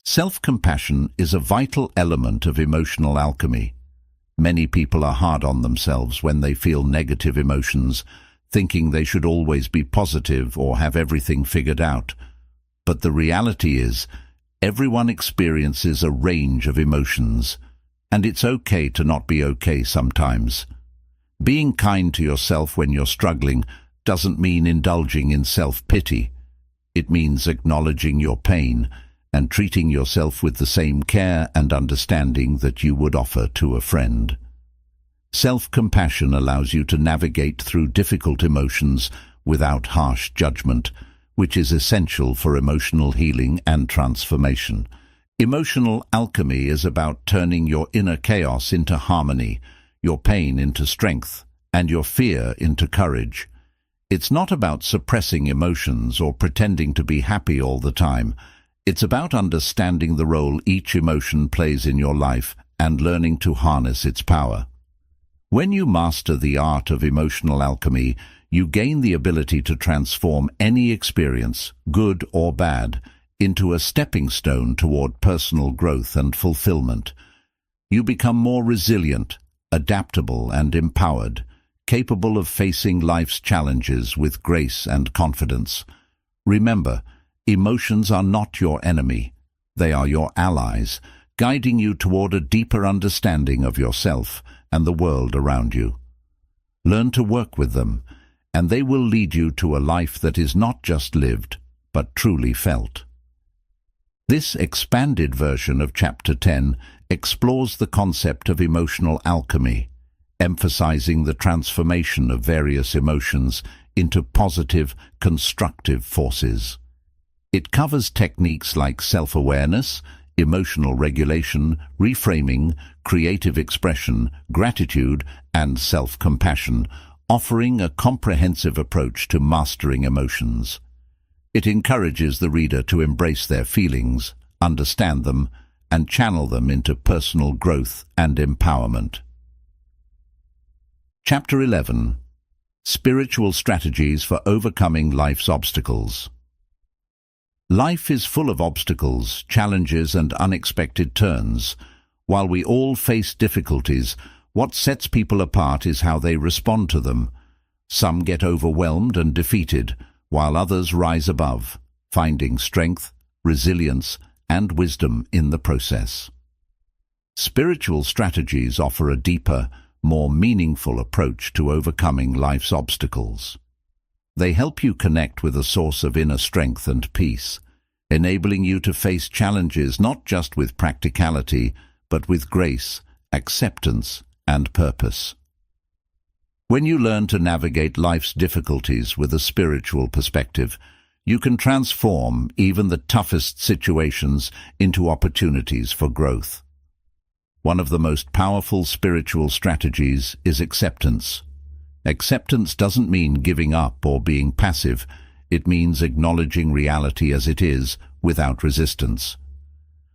Self-compassion is a vital element of emotional alchemy. Many people are hard on themselves when they feel negative emotions, thinking they should always be positive or have everything figured out. But the reality is, everyone experiences a range of emotions, and it's okay to not be okay sometimes. Being kind to yourself when you're struggling doesn't mean indulging in self-pity. It means acknowledging your pain and treating yourself with the same care and understanding that you would offer to a friend. Self-compassion allows you to navigate through difficult emotions without harsh judgment, which is essential for emotional healing and transformation. Emotional alchemy is about turning your inner chaos into harmony, your pain into strength, and your fear into courage. It's not about suppressing emotions or pretending to be happy all the time. It's about understanding the role each emotion plays in your life and learning to harness its power. When you master the art of emotional alchemy, you gain the ability to transform any experience, good or bad, into a stepping stone toward personal growth and fulfillment. You become more resilient, adaptable, and empowered, capable of facing life's challenges with grace and confidence. Remember, emotions are not your enemy. They are your allies, guiding you toward a deeper understanding of yourself and the world around you. Learn to work with them, and they will lead you to a life that is not just lived, but truly felt. This expanded version of Chapter 10 explores the concept of emotional alchemy, emphasizing the transformation of various emotions into positive, constructive forces. It covers techniques like self-awareness, emotional regulation, reframing, creative expression, gratitude, and self-compassion, offering a comprehensive approach to mastering emotions. It encourages the reader to embrace their feelings, understand them, and channel them into personal growth and empowerment. Chapter 11. Spiritual Strategies for Overcoming Life's Obstacles. Life is full of obstacles, challenges, and unexpected turns. While we all face difficulties, what sets people apart is how they respond to them. Some get overwhelmed and defeated, while others rise above, finding strength, resilience, and wisdom in the process. Spiritual strategies offer a deeper, more meaningful approach to overcoming life's obstacles. They help you connect with a source of inner strength and peace, enabling you to face challenges not just with practicality, but with grace, acceptance, and purpose. When you learn to navigate life's difficulties with a spiritual perspective, you can transform even the toughest situations into opportunities for growth. One of the most powerful spiritual strategies is acceptance. Acceptance doesn't mean giving up or being passive. It means acknowledging reality as it is, without resistance.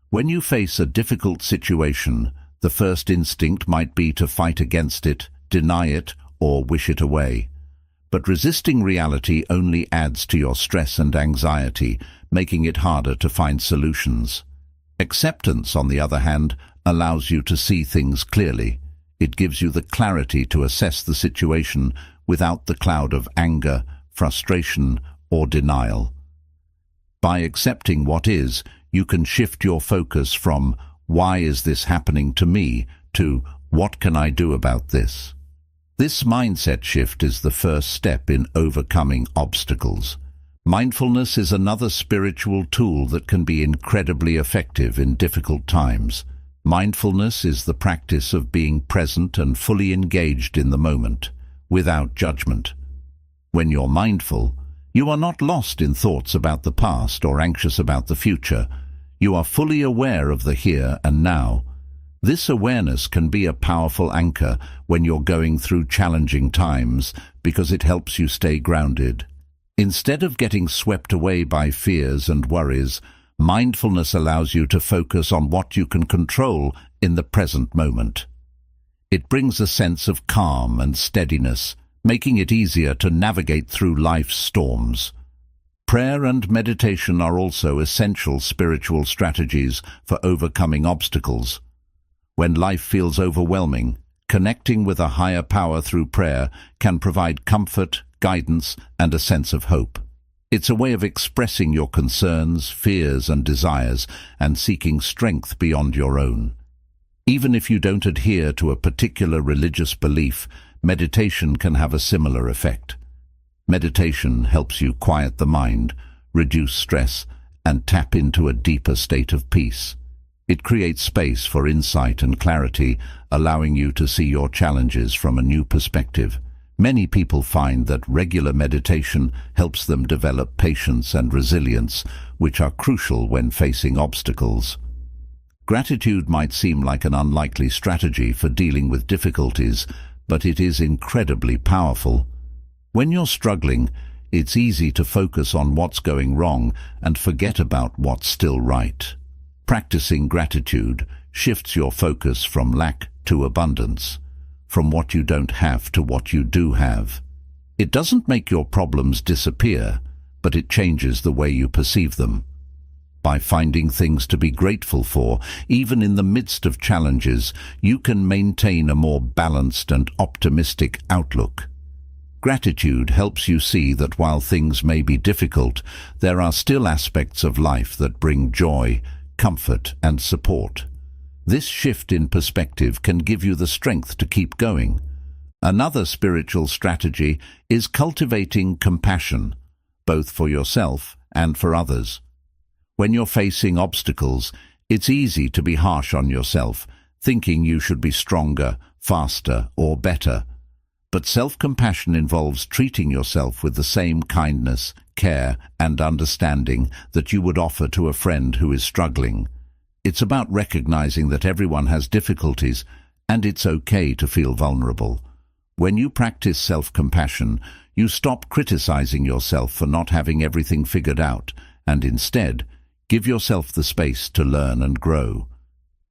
When you face a difficult situation, the first instinct might be to fight against it, deny it, or wish it away. But resisting reality only adds to your stress and anxiety, making it harder to find solutions. Acceptance, on the other hand, allows you to see things clearly. It gives you the clarity to assess the situation without the cloud of anger, frustration, or denial. By accepting what is, you can shift your focus from "Why is this happening to me?" to "What can I do about this?" This mindset shift is the first step in overcoming obstacles. Mindfulness is another spiritual tool that can be incredibly effective in difficult times. Mindfulness is the practice of being present and fully engaged in the moment, without judgment. When you're mindful, you are not lost in thoughts about the past or anxious about the future. You are fully aware of the here and now. This awareness can be a powerful anchor when you're going through challenging times because it helps you stay grounded. Instead of getting swept away by fears and worries, mindfulness allows you to focus on what you can control in the present moment. It brings a sense of calm and steadiness, making it easier to navigate through life's storms. Prayer and meditation are also essential spiritual strategies for overcoming obstacles. When life feels overwhelming, connecting with a higher power through prayer can provide comfort, guidance, and a sense of hope. It's a way of expressing your concerns, fears, and desires, and seeking strength beyond your own. Even if you don't adhere to a particular religious belief, meditation can have a similar effect. Meditation helps you quiet the mind, reduce stress, and tap into a deeper state of peace. It creates space for insight and clarity, allowing you to see your challenges from a new perspective. Many people find that regular meditation helps them develop patience and resilience, which are crucial when facing obstacles. Gratitude might seem like an unlikely strategy for dealing with difficulties, but it is incredibly powerful. When you're struggling, it's easy to focus on what's going wrong and forget about what's still right. Practicing gratitude shifts your focus from lack to abundance, from what you don't have to what you do have. It doesn't make your problems disappear, but it changes the way you perceive them. By finding things to be grateful for, even in the midst of challenges, you can maintain a more balanced and optimistic outlook. Gratitude helps you see that while things may be difficult, there are still aspects of life that bring joy, comfort, and support. This shift in perspective can give you the strength to keep going. Another spiritual strategy is cultivating compassion, both for yourself and for others. When you're facing obstacles, it's easy to be harsh on yourself, thinking you should be stronger, faster, or better. But self-compassion involves treating yourself with the same kindness, care, and understanding that you would offer to a friend who is struggling. It's about recognizing that everyone has difficulties, and it's okay to feel vulnerable. When you practice self-compassion, you stop criticizing yourself for not having everything figured out, and instead, give yourself the space to learn and grow.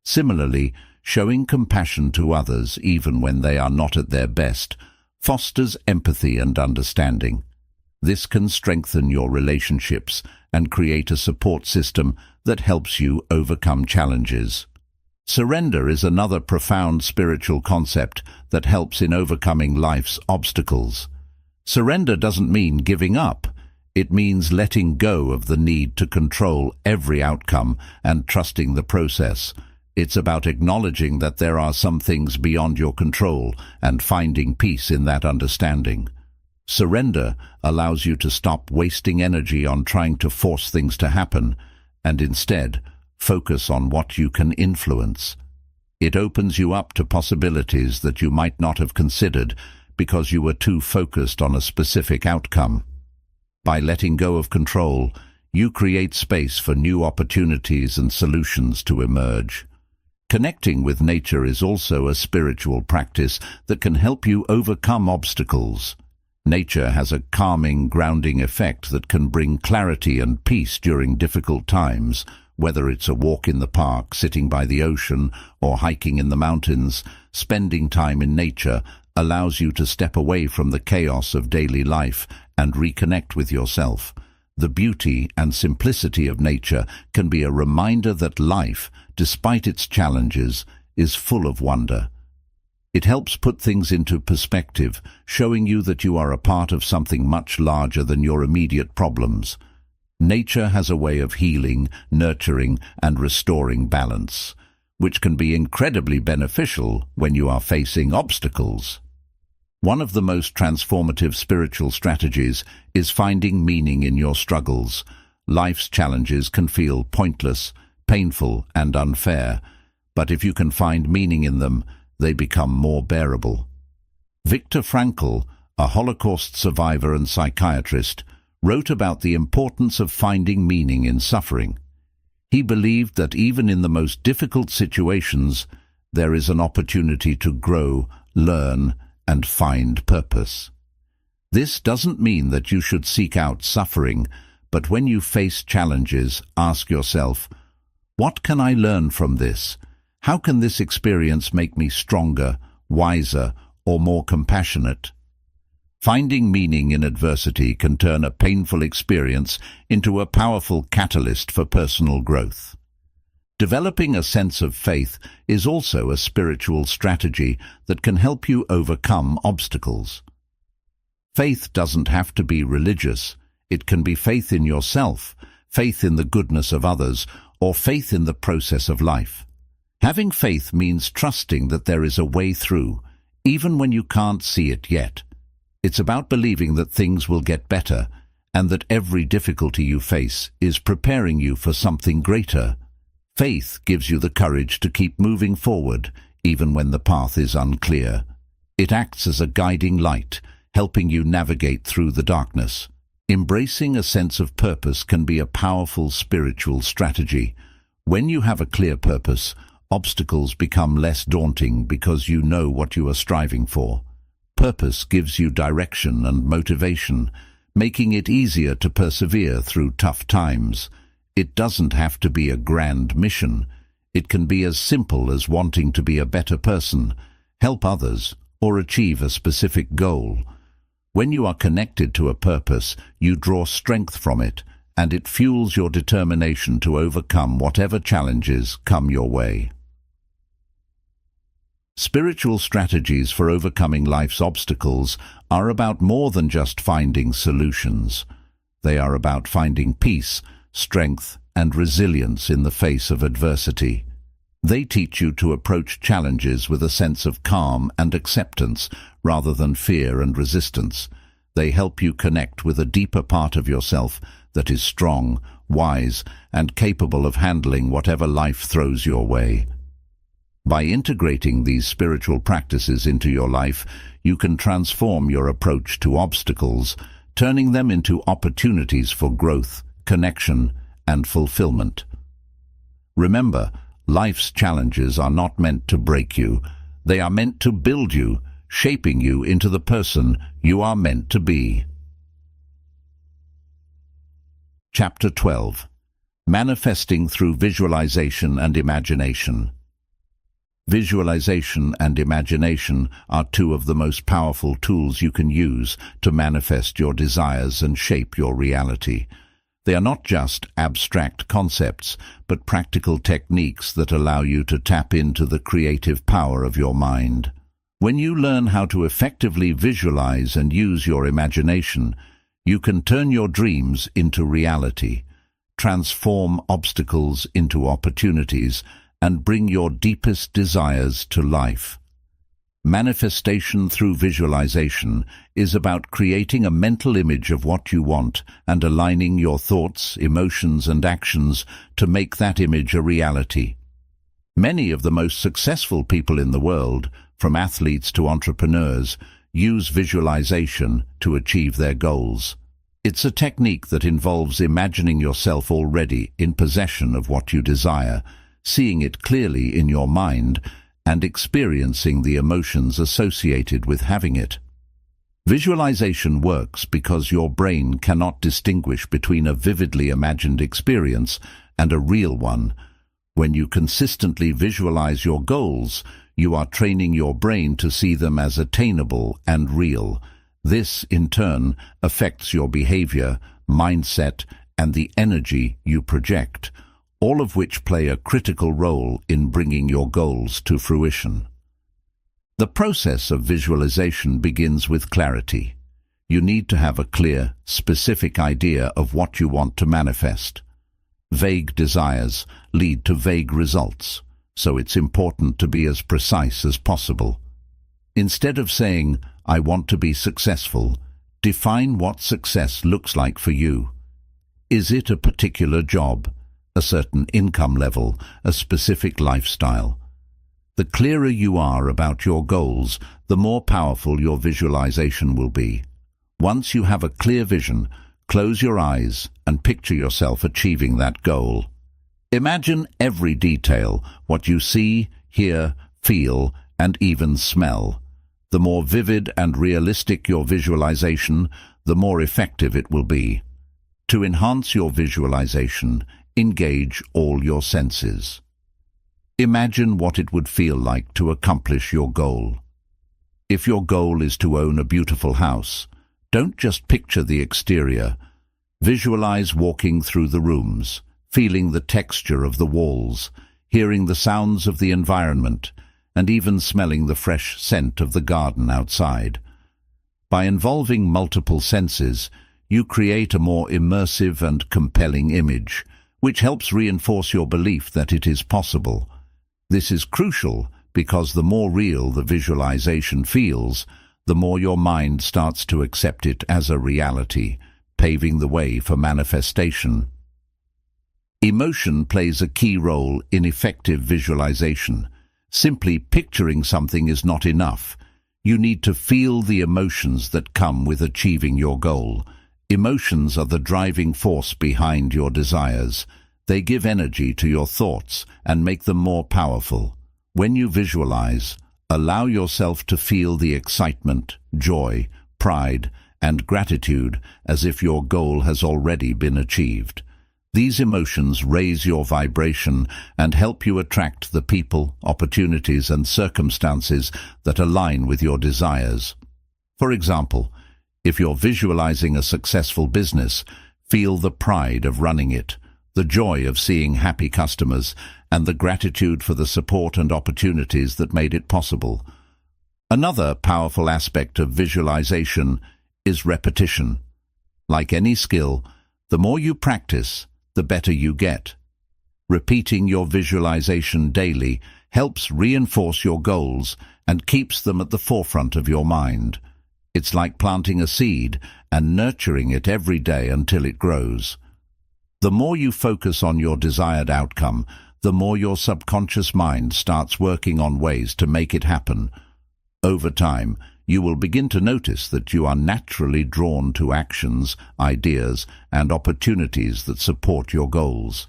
Similarly, showing compassion to others, even when they are not at their best, fosters empathy and understanding. This can strengthen your relationships and create a support system that helps you overcome challenges. Surrender is another profound spiritual concept that helps in overcoming life's obstacles. Surrender doesn't mean giving up. It means letting go of the need to control every outcome and trusting the process. It's about acknowledging that there are some things beyond your control and finding peace in that understanding. Surrender allows you to stop wasting energy on trying to force things to happen and instead focus on what you can influence. It opens you up to possibilities that you might not have considered because you were too focused on a specific outcome. By letting go of control, you create space for new opportunities and solutions to emerge. Connecting with nature is also a spiritual practice that can help you overcome obstacles. Nature has a calming, grounding effect that can bring clarity and peace during difficult times. Whether it's a walk in the park, sitting by the ocean, or hiking in the mountains, spending time in nature allows you to step away from the chaos of daily life and reconnect with yourself. The beauty and simplicity of nature can be a reminder that life, despite its challenges, is full of wonder. It helps put things into perspective, showing you that you are a part of something much larger than your immediate problems. Nature has a way of healing, nurturing, and restoring balance, which can be incredibly beneficial when you are facing obstacles. One of the most transformative spiritual strategies is finding meaning in your struggles. Life's challenges can feel pointless, painful, and unfair, but if you can find meaning in them, they become more bearable. Viktor Frankl, a Holocaust survivor and psychiatrist, wrote about the importance of finding meaning in suffering. He believed that even in the most difficult situations, there is an opportunity to grow, learn, and find purpose. This doesn't mean that you should seek out suffering, but when you face challenges, ask yourself, what can I learn from this? How can this experience make me stronger, wiser, or more compassionate? Finding meaning in adversity can turn a painful experience into a powerful catalyst for personal growth. Developing a sense of faith is also a spiritual strategy that can help you overcome obstacles. Faith doesn't have to be religious. It can be faith in yourself, faith in the goodness of others, or faith in the process of life. Having faith means trusting that there is a way through, even when you can't see it yet. It's about believing that things will get better and that every difficulty you face is preparing you for something greater. Faith gives you the courage to keep moving forward, even when the path is unclear. It acts as a guiding light, helping you navigate through the darkness. Embracing a sense of purpose can be a powerful spiritual strategy. When you have a clear purpose, obstacles become less daunting because you know what you are striving for. Purpose gives you direction and motivation, making it easier to persevere through tough times. It doesn't have to be a grand mission. It can be as simple as wanting to be a better person, help others, or achieve a specific goal. When you are connected to a purpose, you draw strength from it, and it fuels your determination to overcome whatever challenges come your way. Spiritual strategies for overcoming life's obstacles are about more than just finding solutions. They are about finding peace, strength, and resilience in the face of adversity. They teach you to approach challenges with a sense of calm and acceptance rather than fear and resistance. They help you connect with a deeper part of yourself that is strong, wise, and capable of handling whatever life throws your way. By integrating these spiritual practices into your life, you can transform your approach to obstacles, turning them into opportunities for growth, connection, and fulfillment. Remember, life's challenges are not meant to break you. They are meant to build you, shaping you into the person you are meant to be. Chapter 12. Manifesting through Visualization and Imagination. Visualization and imagination are two of the most powerful tools you can use to manifest your desires and shape your reality. They are not just abstract concepts, but practical techniques that allow you to tap into the creative power of your mind. When you learn how to effectively visualize and use your imagination, you can turn your dreams into reality, transform obstacles into opportunities, and bring your deepest desires to life. Manifestation through visualization is about creating a mental image of what you want and aligning your thoughts, emotions, and actions to make that image a reality. Many of the most successful people in the world, from athletes to entrepreneurs, use visualization to achieve their goals. It's a technique that involves imagining yourself already in possession of what you desire, seeing it clearly in your mind, and experiencing the emotions associated with having it. Visualization works because your brain cannot distinguish between a vividly imagined experience and a real one. When you consistently visualize your goals, you are training your brain to see them as attainable and real. This, in turn, affects your behavior, mindset, and the energy you project, all of which play a critical role in bringing your goals to fruition. The process of visualization begins with clarity. You need to have a clear, specific idea of what you want to manifest. Vague desires lead to vague results, so it's important to be as precise as possible. Instead of saying, "I want to be successful," define what success looks like for you. Is it a particular job, a certain income level, a specific lifestyle? The clearer you are about your goals, the more powerful your visualization will be. Once you have a clear vision, close your eyes and picture yourself achieving that goal. Imagine every detail, what you see, hear, feel, and even smell. The more vivid and realistic your visualization, the more effective it will be. To enhance your visualization, engage all your senses. Imagine what it would feel like to accomplish your goal. If your goal is to own a beautiful house, don't just picture the exterior. Visualize walking through the rooms, feeling the texture of the walls, hearing the sounds of the environment, and even smelling the fresh scent of the garden outside. By involving multiple senses, you create a more immersive and compelling image, which helps reinforce your belief that it is possible. This is crucial because the more real the visualization feels, the more your mind starts to accept it as a reality, paving the way for manifestation. Emotion plays a key role in effective visualization. Simply picturing something is not enough. You need to feel the emotions that come with achieving your goal. Emotions are the driving force behind your desires. They give energy to your thoughts and make them more powerful. When you visualize, allow yourself to feel the excitement, joy, pride, and gratitude as if your goal has already been achieved. These emotions raise your vibration and help you attract the people, opportunities, and circumstances that align with your desires. For example, if you're visualizing a successful business, feel the pride of running it, the joy of seeing happy customers, and the gratitude for the support and opportunities that made it possible. Another powerful aspect of visualization is repetition. Like any skill, the more you practice, the better you get. Repeating your visualization daily helps reinforce your goals and keeps them at the forefront of your mind. It's like planting a seed and nurturing it every day until it grows. The more you focus on your desired outcome, the more your subconscious mind starts working on ways to make it happen. Over time, you will begin to notice that you are naturally drawn to actions, ideas, and opportunities that support your goals.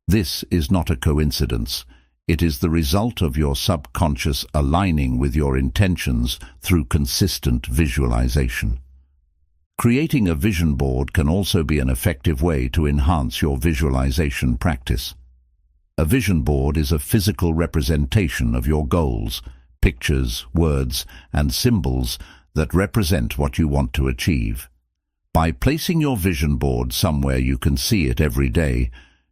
This is not a coincidence. It is the result of your subconscious aligning with your intentions through consistent visualization. Creating a vision board can also be an effective way to enhance your visualization practice. A vision board is a physical representation of your goals, pictures, words, and symbols that represent what you want to achieve. By placing your vision board somewhere you can see it every day,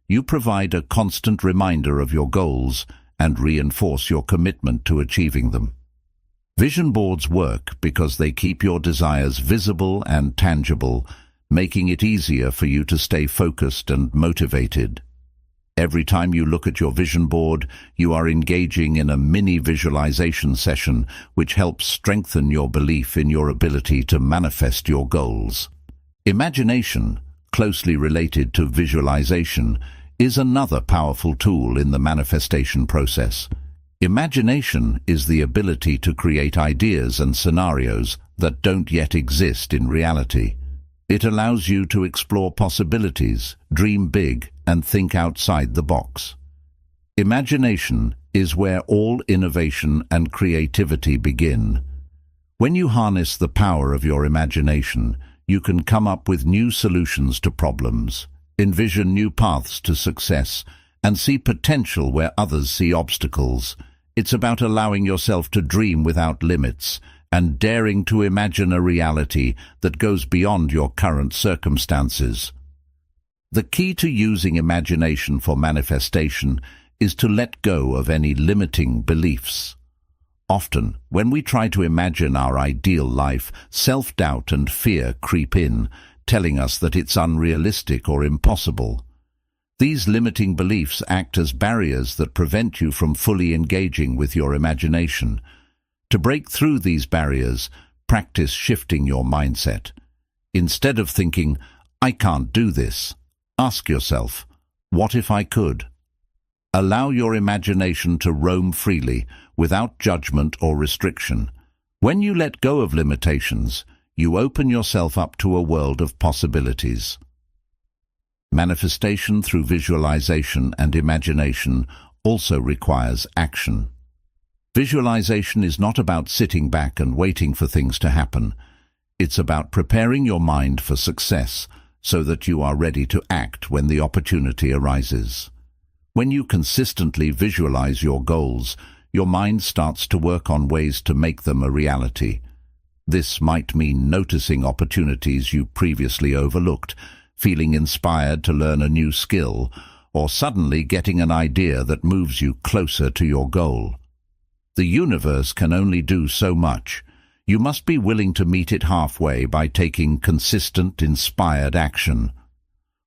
you provide a constant reminder of your goals and reinforce your commitment to achieving them. Vision boards work because they keep your desires visible and tangible, making it easier for you to stay focused and motivated. Every time you look at your vision board, you are engaging in a mini visualization session which helps strengthen your belief in your ability to manifest your goals. Imagination, closely related to visualization, is another powerful tool in the manifestation process. Imagination is the ability to create ideas and scenarios that don't yet exist in reality. It allows you to explore possibilities, dream big, and think outside the box. Imagination is where all innovation and creativity begin. When you harness the power of your imagination, you can come up with new solutions to problems, envision new paths to success, and see potential where others see obstacles. It's about allowing yourself to dream without limits and daring to imagine a reality that goes beyond your current circumstances. The key to using imagination for manifestation is to let go of any limiting beliefs. Often, when we try to imagine our ideal life, self-doubt and fear creep in, telling us that it's unrealistic or impossible. These limiting beliefs act as barriers that prevent you from fully engaging with your imagination. To break through these barriers, practice shifting your mindset. Instead of thinking, "I can't do this," ask yourself, "What if I could?" Allow your imagination to roam freely, without judgment or restriction. When you let go of limitations, you open yourself up to a world of possibilities. Manifestation through visualization and imagination also requires action. Visualization is not about sitting back and waiting for things to happen. It's about preparing your mind for success so that you are ready to act when the opportunity arises. When you consistently visualize your goals, your mind starts to work on ways to make them a reality. This might mean noticing opportunities you previously overlooked, feeling inspired to learn a new skill, or suddenly getting an idea that moves you closer to your goal. The universe can only do so much. You must be willing to meet it halfway by taking consistent, inspired action.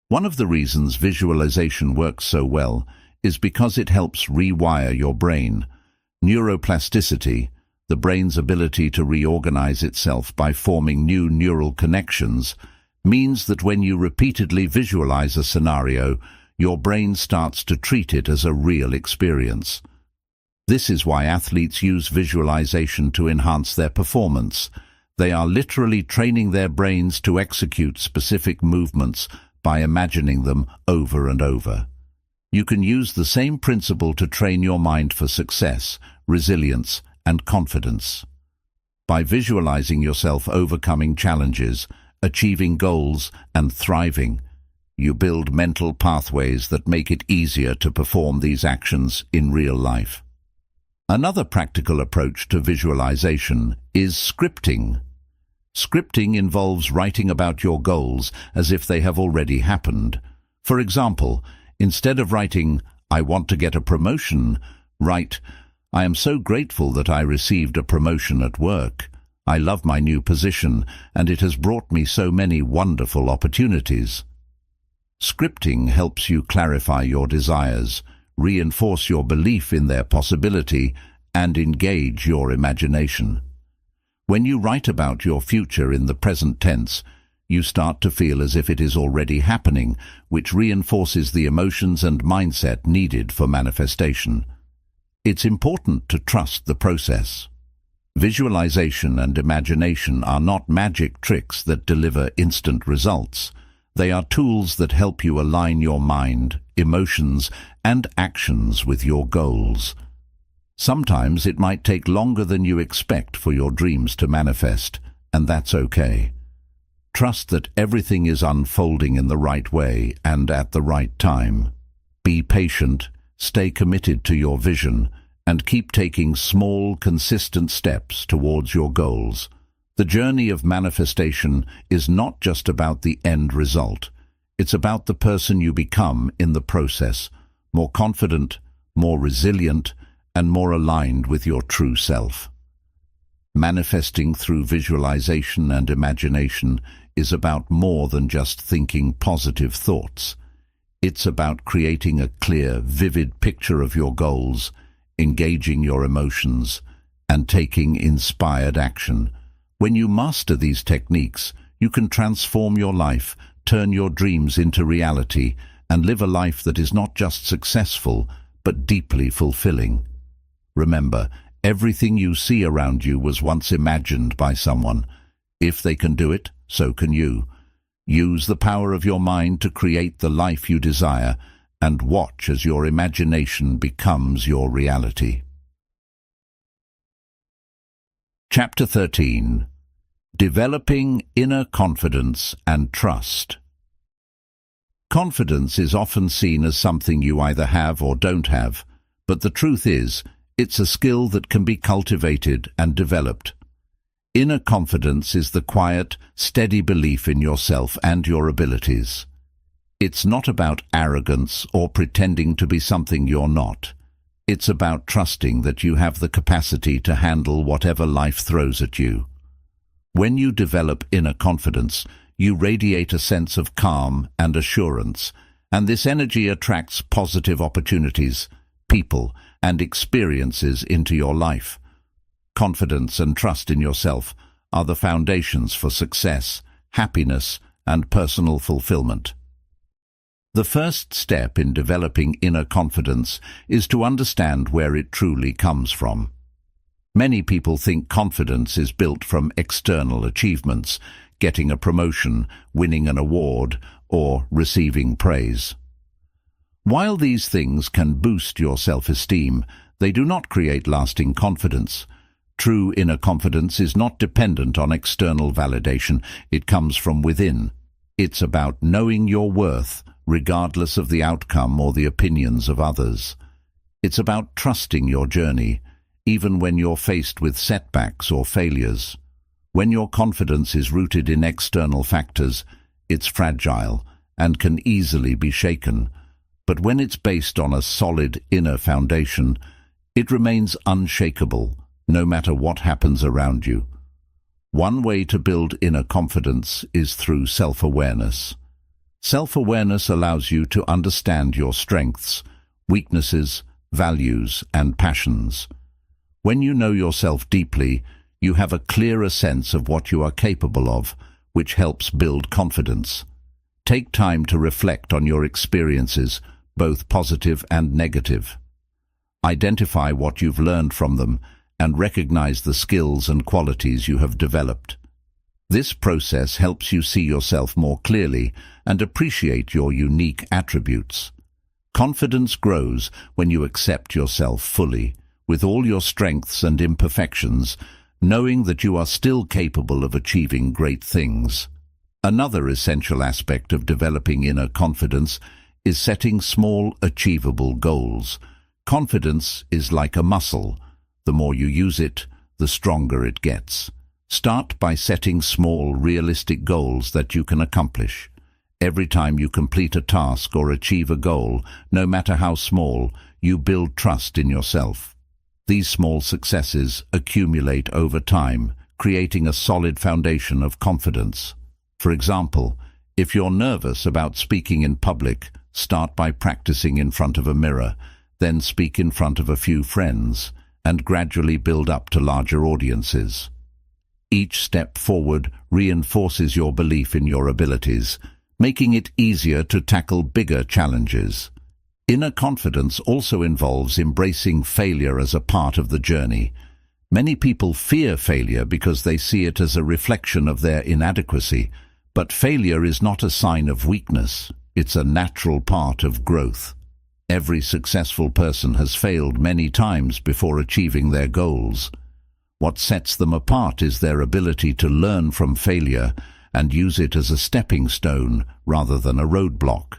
One of the reasons visualization works so well is because it helps rewire your brain. Neuroplasticity, the brain's ability to reorganize itself by forming new neural connections, means that when you repeatedly visualize a scenario, your brain starts to treat it as a real experience. This is why athletes use visualization to enhance their performance. They are literally training their brains to execute specific movements by imagining them over and over. You can use the same principle to train your mind for success, resilience, and confidence. By visualizing yourself overcoming challenges, achieving goals, and thriving, you build mental pathways that make it easier to perform these actions in real life. Another practical approach to visualization is scripting. Scripting involves writing about your goals as if they have already happened. For example, instead of writing, "I want to get a promotion," write, "I am so grateful that I received a promotion at work. I love my new position, and it has brought me so many wonderful opportunities." Scripting helps you clarify your desires, reinforce your belief in their possibility, and engage your imagination. When you write about your future in the present tense, you start to feel as if it is already happening, which reinforces the emotions and mindset needed for manifestation. It's important to trust the process. Visualization and imagination are not magic tricks that deliver instant results. They are tools that help you align your mind, emotions, and actions with your goals. Sometimes it might take longer than you expect for your dreams to manifest, and that's okay. Trust that everything is unfolding in the right way and at the right time. Be patient, stay committed to your vision, and keep taking small, consistent steps towards your goals. The journey of manifestation is not just about the end result. It's about the person you become in the process, more confident, more resilient, and more aligned with your true self. Manifesting through visualization and imagination is about more than just thinking positive thoughts. It's about creating a clear, vivid picture of your goals, engaging your emotions, and taking inspired action. When you master these techniques, you can transform your life, turn your dreams into reality, and live a life that is not just successful, but deeply fulfilling. Remember, everything you see around you was once imagined by someone. If they can do it, so can you. Use the power of your mind to create the life you desire, and watch as your imagination becomes your reality. Chapter 13. Developing Inner Confidence and Trust. Confidence is often seen as something you either have or don't have, but the truth is, it's a skill that can be cultivated and developed. Inner confidence is the quiet, steady belief in yourself and your abilities. It's not about arrogance or pretending to be something you're not. It's about trusting that you have the capacity to handle whatever life throws at you. When you develop inner confidence, you radiate a sense of calm and assurance, and this energy attracts positive opportunities, people, and experiences into your life. Confidence and trust in yourself are the foundations for success, happiness, and personal fulfillment. The first step in developing inner confidence is to understand where it truly comes from. Many people think confidence is built from external achievements, getting a promotion, winning an award, or receiving praise. While these things can boost your self-esteem, they do not create lasting confidence. True inner confidence is not dependent on external validation. It comes from within. It's about knowing your worth, regardless of the outcome or the opinions of others. It's about trusting your journey, even when you're faced with setbacks or failures. When your confidence is rooted in external factors, it's fragile and can easily be shaken. But when it's based on a solid inner foundation, it remains unshakable, no matter what happens around you. One way to build inner confidence is through self-awareness. Self-awareness allows you to understand your strengths, weaknesses, values, and passions. When you know yourself deeply, you have a clearer sense of what you are capable of, which helps build confidence. Take time to reflect on your experiences, both positive and negative. Identify what you've learned from them and recognize the skills and qualities you have developed. This process helps you see yourself more clearly and appreciate your unique attributes. Confidence grows when you accept yourself fully, with all your strengths and imperfections, knowing that you are still capable of achieving great things. Another essential aspect of developing inner confidence is setting small, achievable goals. Confidence is like a muscle. The more you use it, the stronger it gets. Start by setting small, realistic goals that you can accomplish. Every time you complete a task or achieve a goal, no matter how small, you build trust in yourself. These small successes accumulate over time, creating a solid foundation of confidence. For example, If you're nervous about speaking in public, start by practicing in front of a mirror, then speak in front of a few friends, and gradually build up to larger audiences. Each step forward reinforces your belief in your abilities, making it easier to tackle bigger challenges. Inner confidence also involves embracing failure as a part of the journey. Many people fear failure because they see it as a reflection of their inadequacy, but failure is not a sign of weakness. It's a natural part of growth. Every successful person has failed many times before achieving their goals. What sets them apart is their ability to learn from failure and use it as a stepping stone rather than a roadblock.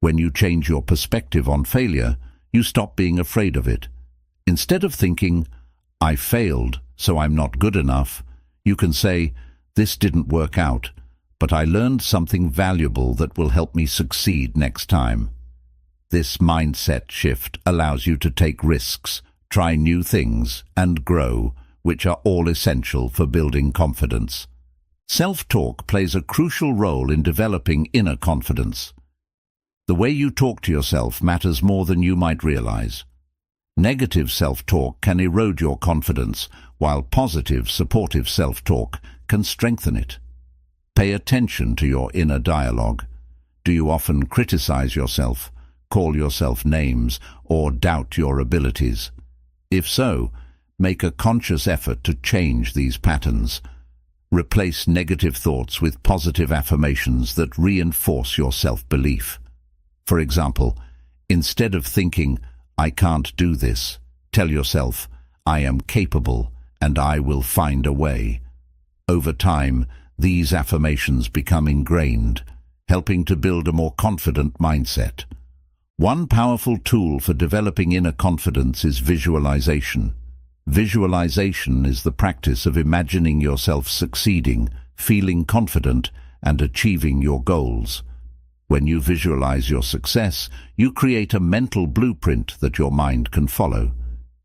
When you change your perspective on failure, you stop being afraid of it. Instead of thinking, "I failed, so I'm not good enough," you can say, "This didn't work out, but I learned something valuable that will help me succeed next time." This mindset shift allows you to take risks, try new things, and grow, which are all essential for building confidence. Self-talk plays a crucial role in developing inner confidence. The way you talk to yourself matters more than you might realize. Negative self-talk can erode your confidence, while positive, supportive self-talk can strengthen it. Pay attention to your inner dialogue. Do you often criticize yourself, call yourself names, or doubt your abilities? If so, make a conscious effort to change these patterns. Replace negative thoughts with positive affirmations that reinforce your self-belief. For example, instead of thinking, "I can't do this," tell yourself, "I am capable and I will find a way." Over time, these affirmations become ingrained, helping to build a more confident mindset. One powerful tool for developing inner confidence is visualization. Visualization is the practice of imagining yourself succeeding, feeling confident, and achieving your goals. When you visualize your success, you create a mental blueprint that your mind can follow.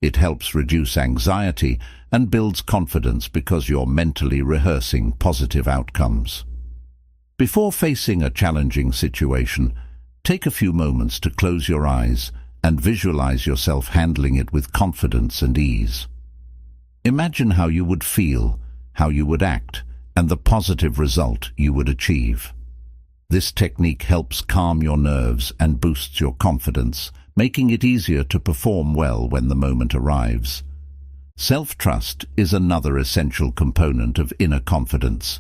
It helps reduce anxiety and builds confidence because you're mentally rehearsing positive outcomes. Before facing a challenging situation, take a few moments to close your eyes and visualize yourself handling it with confidence and ease. Imagine how you would feel, how you would act, and the positive result you would achieve. This technique helps calm your nerves and boosts your confidence, making it easier to perform well when the moment arrives. Self-trust is another essential component of inner confidence.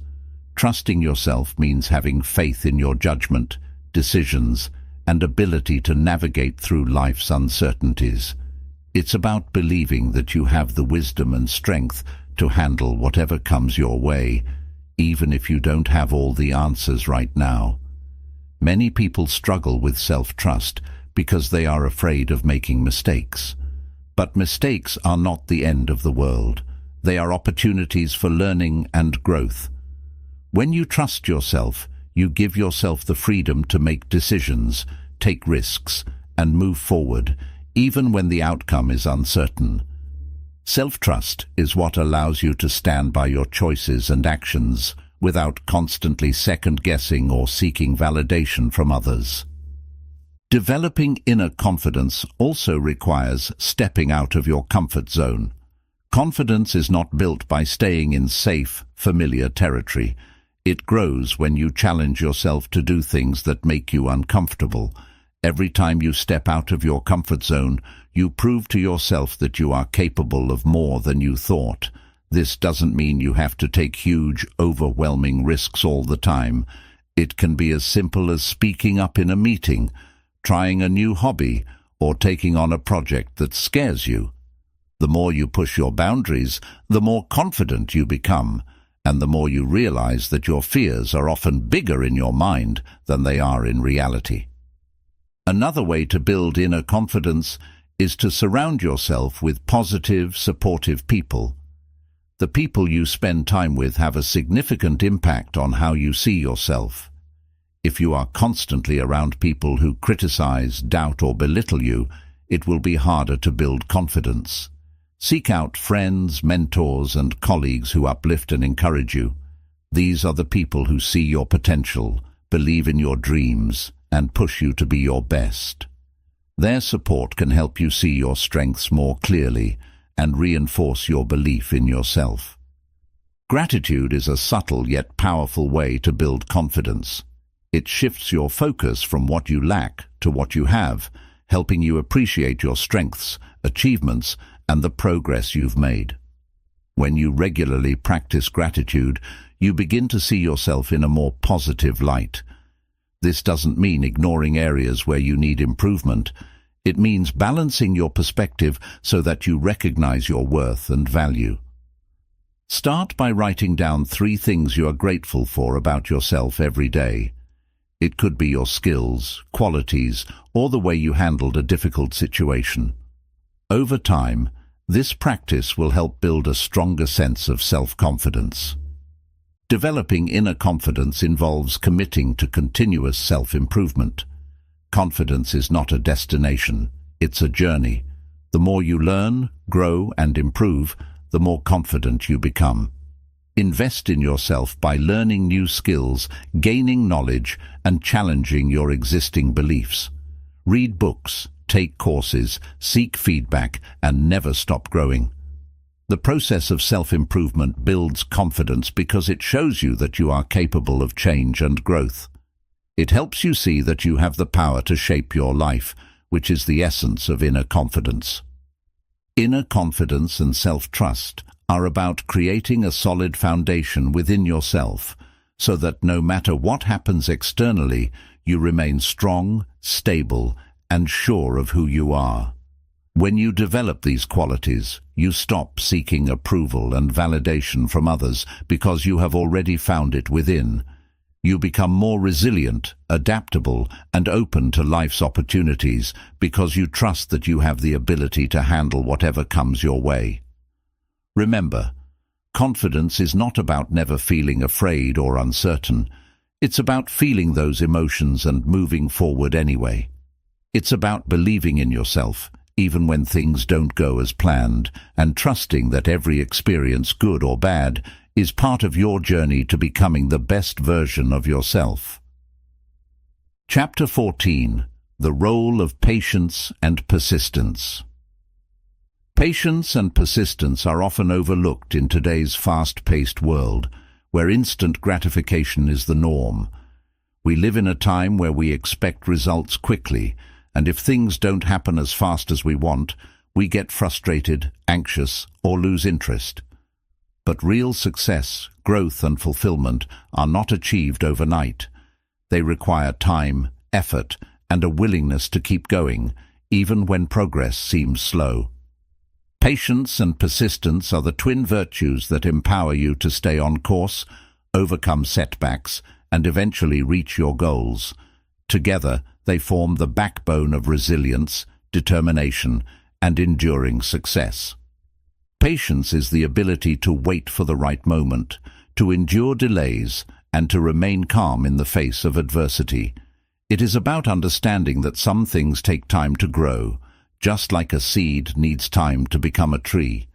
Trusting yourself means having faith in your judgment, decisions, and ability to navigate through life's uncertainties. It's about believing that you have the wisdom and strength to handle whatever comes your way, even if you don't have all the answers right now. Many people struggle with self-trust because they are afraid of making mistakes. But mistakes are not the end of the world. They are opportunities for learning and growth. When you trust yourself, you give yourself the freedom to make decisions, take risks, and move forward, even when the outcome is uncertain. Self-trust is what allows you to stand by your choices and actions without constantly second-guessing or seeking validation from others. Developing inner confidence also requires stepping out of your comfort zone. Confidence is not built by staying in safe, familiar territory. It grows when you challenge yourself to do things that make you uncomfortable. Every time you step out of your comfort zone, you prove to yourself that you are capable of more than you thought. This doesn't mean you have to take huge, overwhelming risks all the time. It can be as simple as speaking up in a meeting, trying a new hobby, or taking on a project that scares you. The more you push your boundaries, the more confident you become, and the more you realize that your fears are often bigger in your mind than they are in reality. Another way to build inner confidence is to surround yourself with positive, supportive people. The people you spend time with have a significant impact on how you see yourself. If you are constantly around people who criticize, doubt, or belittle you, it will be harder to build confidence. Seek out friends, mentors, and colleagues who uplift and encourage you. These are the people who see your potential, believe in your dreams, and push you to be your best. Their support can help you see your strengths more clearly and reinforce your belief in yourself. Gratitude is a subtle yet powerful way to build confidence. It shifts your focus from what you lack to what you have, helping you appreciate your strengths, achievements, and the progress you've made. When you regularly practice gratitude, you begin to see yourself in a more positive light. This doesn't mean ignoring areas where you need improvement. It means balancing your perspective so that you recognize your worth and value. Start by writing down 3 things you are grateful for about yourself every day. It could be your skills, qualities, or the way you handled a difficult situation. Over time, this practice will help build a stronger sense of self-confidence. Developing inner confidence involves committing to continuous self-improvement. Confidence is not a destination, it's a journey. The more you learn, grow, and improve, the more confident you become. Invest in yourself by learning new skills, gaining knowledge, and challenging your existing beliefs. Read books, take courses, seek feedback, and never stop growing. The process of self-improvement builds confidence because it shows you that you are capable of change and growth. It helps you see that you have the power to shape your life, which is the essence of inner confidence. Inner confidence and self-trust are about creating a solid foundation within yourself, so that no matter what happens externally, you remain strong, stable, and sure of who you are. When you develop these qualities, you stop seeking approval and validation from others because you have already found it within. You become more resilient, adaptable, and open to life's opportunities because you trust that you have the ability to handle whatever comes your way. Remember, confidence is not about never feeling afraid or uncertain. It's about feeling those emotions and moving forward anyway. It's about believing in yourself, even when things don't go as planned, and trusting that every experience, good or bad, is part of your journey to becoming the best version of yourself. Chapter 14. The Role of Patience and Persistence. Patience and persistence are often overlooked in today's fast-paced world, where instant gratification is the norm. We live in a time where we expect results quickly, and if things don't happen as fast as we want, we get frustrated, anxious, or lose interest. But real success, growth, and fulfillment are not achieved overnight. They require time, effort, and a willingness to keep going, even when progress seems slow. Patience and persistence are the twin virtues that empower you to stay on course, overcome setbacks, and eventually reach your goals. Together, they form the backbone of resilience, determination, and enduring success. Patience is the ability to wait for the right moment, to endure delays, and to remain calm in the face of adversity. It is about understanding that some things take time to grow, just like a seed needs time to become a tree.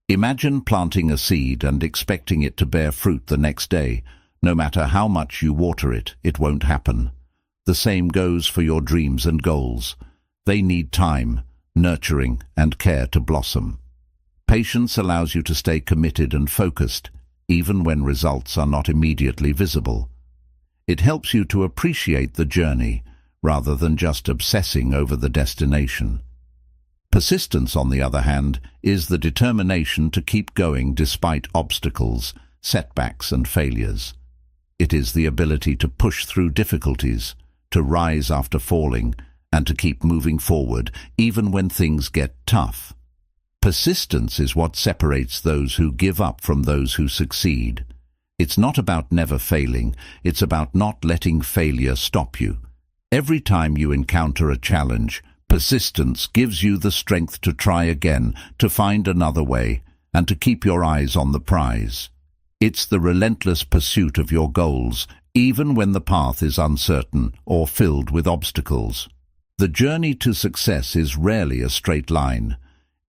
Imagine planting a seed and expecting it to bear fruit the next day. No matter how much you water it, it won't happen. The same goes for your dreams and goals. They need time, nurturing, and care to blossom. Patience allows you to stay committed and focused, even when results are not immediately visible. It helps you to appreciate the journey, rather than just obsessing over the destination. Persistence, on the other hand, is the determination to keep going despite obstacles, setbacks, and failures. It is the ability to push through difficulties, to rise after falling, and to keep moving forward, even when things get tough. Persistence is what separates those who give up from those who succeed. It's not about never failing, it's about not letting failure stop you. Every time you encounter a challenge, persistence gives you the strength to try again, to find another way, and to keep your eyes on the prize. It's the relentless pursuit of your goals, even when the path is uncertain or filled with obstacles. The journey to success is rarely a straight line.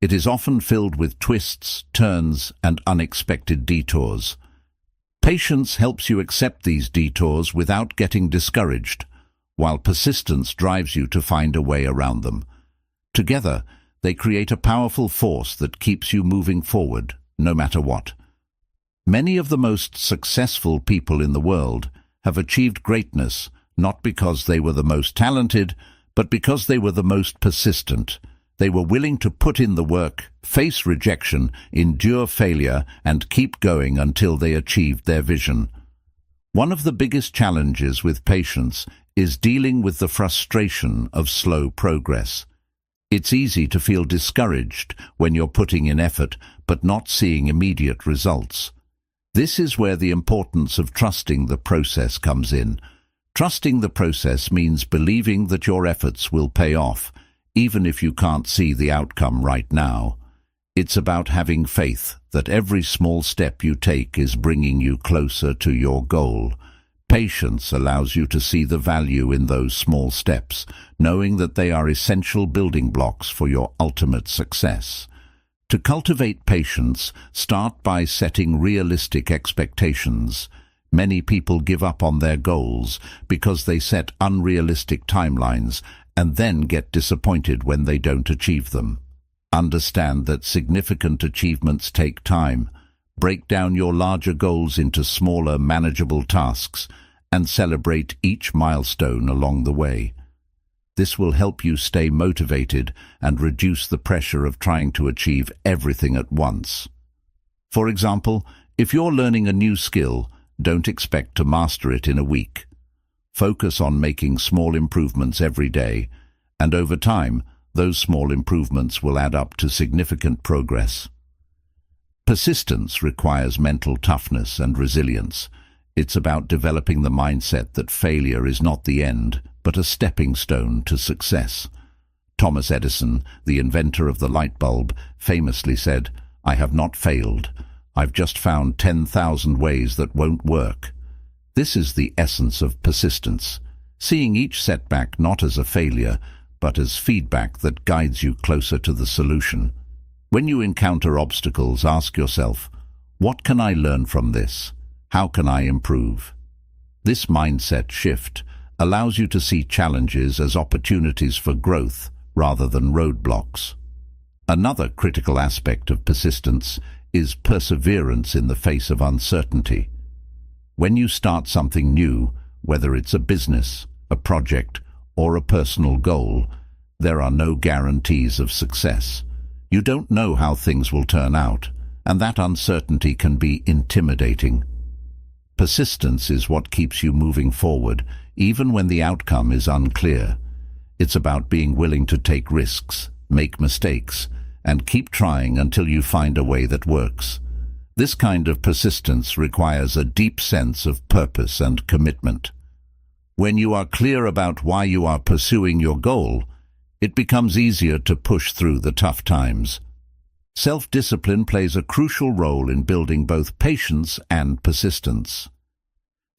It is often filled with twists, turns, and unexpected detours. Patience helps you accept these detours without getting discouraged, while persistence drives you to find a way around them. Together, they create a powerful force that keeps you moving forward, no matter what. Many of the most successful people in the world have achieved greatness not because they were the most talented, but because they were the most persistent. They were willing to put in the work, face rejection, endure failure, and keep going until they achieved their vision. One of the biggest challenges with patience is dealing with the frustration of slow progress. It's easy to feel discouraged when you're putting in effort but not seeing immediate results. This is where the importance of trusting the process comes in. Trusting the process means believing that your efforts will pay off, even if you can't see the outcome right now. It's about having faith that every small step you take is bringing you closer to your goal. Patience allows you to see the value in those small steps, knowing that they are essential building blocks for your ultimate success. To cultivate patience, start by setting realistic expectations. Many people give up on their goals because they set unrealistic timelines and then get disappointed when they don't achieve them. Understand that significant achievements take time. Break down your larger goals into smaller, manageable tasks and celebrate each milestone along the way. This will help you stay motivated and reduce the pressure of trying to achieve everything at once. For example, if you're learning a new skill, don't expect to master it in a week. Focus on making small improvements every day, and over time, those small improvements will add up to significant progress. Persistence requires mental toughness and resilience. It's about developing the mindset that failure is not the end, but a stepping stone to success. Thomas Edison, the inventor of the light bulb, famously said, "I have not failed. I've just found 10,000 ways that won't work." This is the essence of persistence, seeing each setback not as a failure, but as feedback that guides you closer to the solution. When you encounter obstacles, ask yourself, what can I learn from this? How can I improve? This mindset shift allows you to see challenges as opportunities for growth rather than roadblocks. Another critical aspect of persistence is perseverance in the face of uncertainty. When you start something new, whether it's a business, a project, or a personal goal, there are no guarantees of success. You don't know how things will turn out, and that uncertainty can be intimidating. Persistence is what keeps you moving forward, even when the outcome is unclear. It's about being willing to take risks, make mistakes, and keep trying until you find a way that works. This kind of persistence requires a deep sense of purpose and commitment. When you are clear about why you are pursuing your goal, it becomes easier to push through the tough times. Self-discipline plays a crucial role in building both patience and persistence.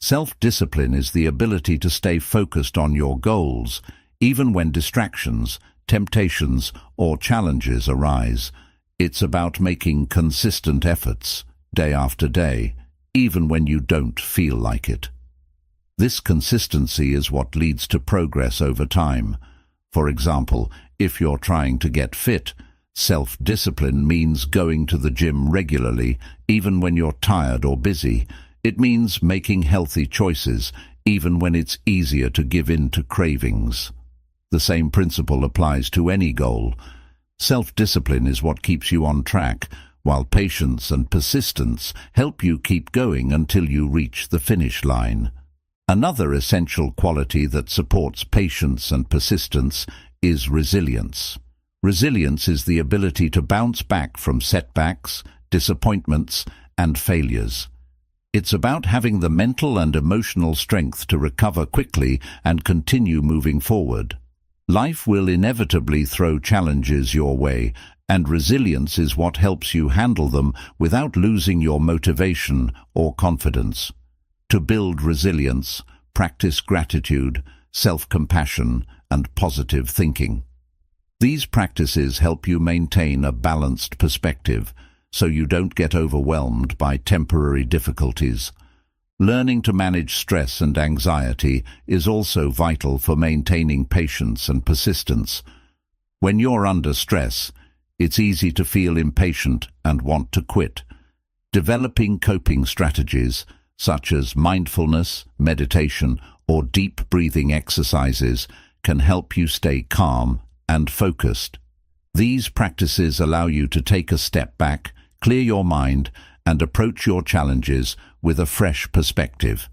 Self-discipline is the ability to stay focused on your goals, even when distractions, temptations, or challenges arise. It's about making consistent efforts, day after day, even when you don't feel like it. This consistency is what leads to progress over time. For example, if you're trying to get fit, self-discipline means going to the gym regularly, even when you're tired or busy. It means making healthy choices, even when it's easier to give in to cravings. The same principle applies to any goal. Self-discipline is what keeps you on track, while patience and persistence help you keep going until you reach the finish line. Another essential quality that supports patience and persistence is resilience. Resilience is the ability to bounce back from setbacks, disappointments, and failures. It's about having the mental and emotional strength to recover quickly and continue moving forward. Life will inevitably throw challenges your way, and resilience is what helps you handle them without losing your motivation or confidence. To build resilience, practice gratitude, self-compassion, and positive thinking. These practices help you maintain a balanced perspective, so you don't get overwhelmed by temporary difficulties. Learning to manage stress and anxiety is also vital for maintaining patience and persistence. When you're under stress, it's easy to feel impatient and want to quit. Developing coping strategies, such as mindfulness, meditation, or deep breathing exercises, can help you stay calm and focused. These practices allow you to take a step back, clear your mind, and approach your challenges with a fresh perspective.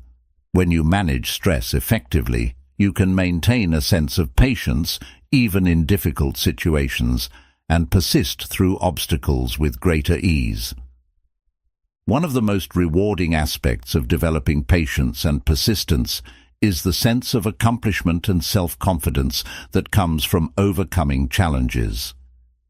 When you manage stress effectively, you can maintain a sense of patience even in difficult situations and persist through obstacles with greater ease. One of the most rewarding aspects of developing patience and persistence is the sense of accomplishment and self-confidence that comes from overcoming challenges.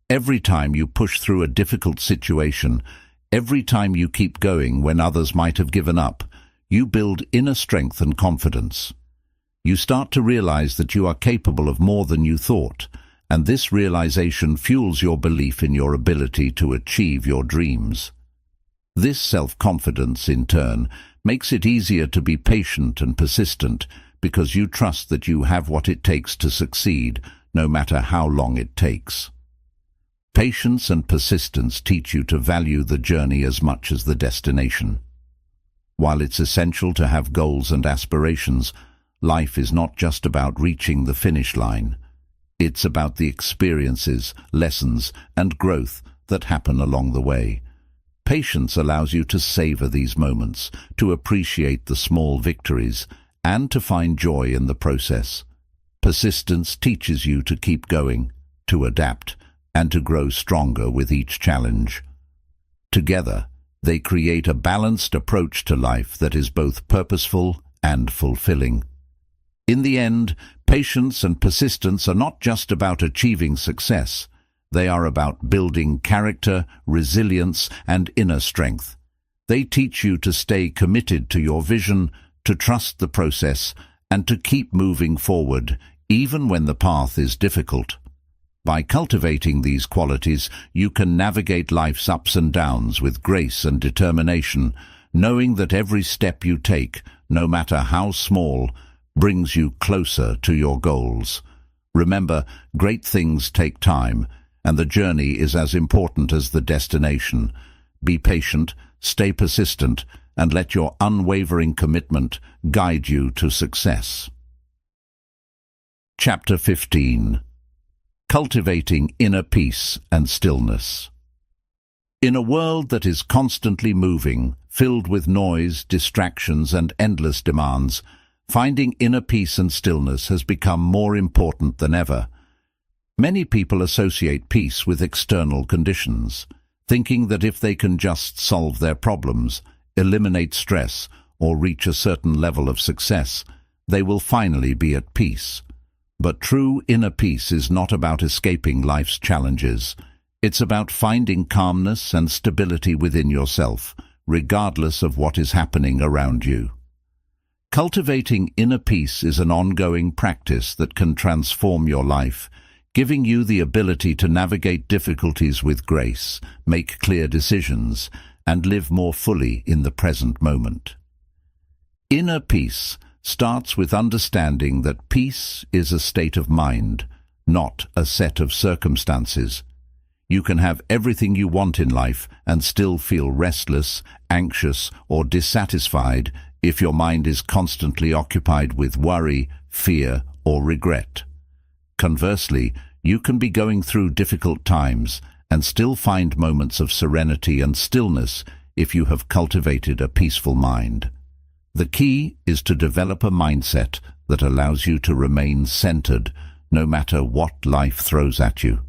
Every time you push through a difficult situation, every time you keep going when others might have given up, you build inner strength and confidence. You start to realize that you are capable of more than you thought, and this realization fuels your belief in your ability to achieve your dreams. This self-confidence, in turn, makes it easier to be patient and persistent because you trust that you have what it takes to succeed, no matter how long it takes. Patience and persistence teach you to value the journey as much as the destination. While it's essential to have goals and aspirations, life is not just about reaching the finish line. It's about the experiences, lessons, and growth that happen along the way. Patience allows you to savor these moments, to appreciate the small victories, and to find joy in the process. Persistence teaches you to keep going, to adapt, and to grow stronger with each challenge. Together, they create a balanced approach to life that is both purposeful and fulfilling. In the end, patience and persistence are not just about achieving success. They are about building character, resilience, and inner strength. They teach you to stay committed to your vision, to trust the process, and to keep moving forward, even when the path is difficult. By cultivating these qualities, you can navigate life's ups and downs with grace and determination, knowing that every step you take, no matter how small, brings you closer to your goals. Remember, great things take time, and the journey is as important as the destination. Be patient, stay persistent, and let your unwavering commitment guide you to success. Chapter 15. Cultivating Inner Peace and Stillness. In a world that is constantly moving, filled with noise, distractions, and endless demands, finding inner peace and stillness has become more important than ever. Many people associate peace with external conditions, thinking that if they can just solve their problems, eliminate stress, or reach a certain level of success, they will finally be at peace. But true inner peace is not about escaping life's challenges. It's about finding calmness and stability within yourself, regardless of what is happening around you. Cultivating inner peace is an ongoing practice that can transform your life, giving you the ability to navigate difficulties with grace, make clear decisions, and live more fully in the present moment. Inner peace starts with understanding that peace is a state of mind, not a set of circumstances. You can have everything you want in life and still feel restless, anxious, or dissatisfied if your mind is constantly occupied with worry, fear, or regret. Conversely, you can be going through difficult times and still find moments of serenity and stillness if you have cultivated a peaceful mind. The key is to develop a mindset that allows you to remain centered no matter what life throws at you.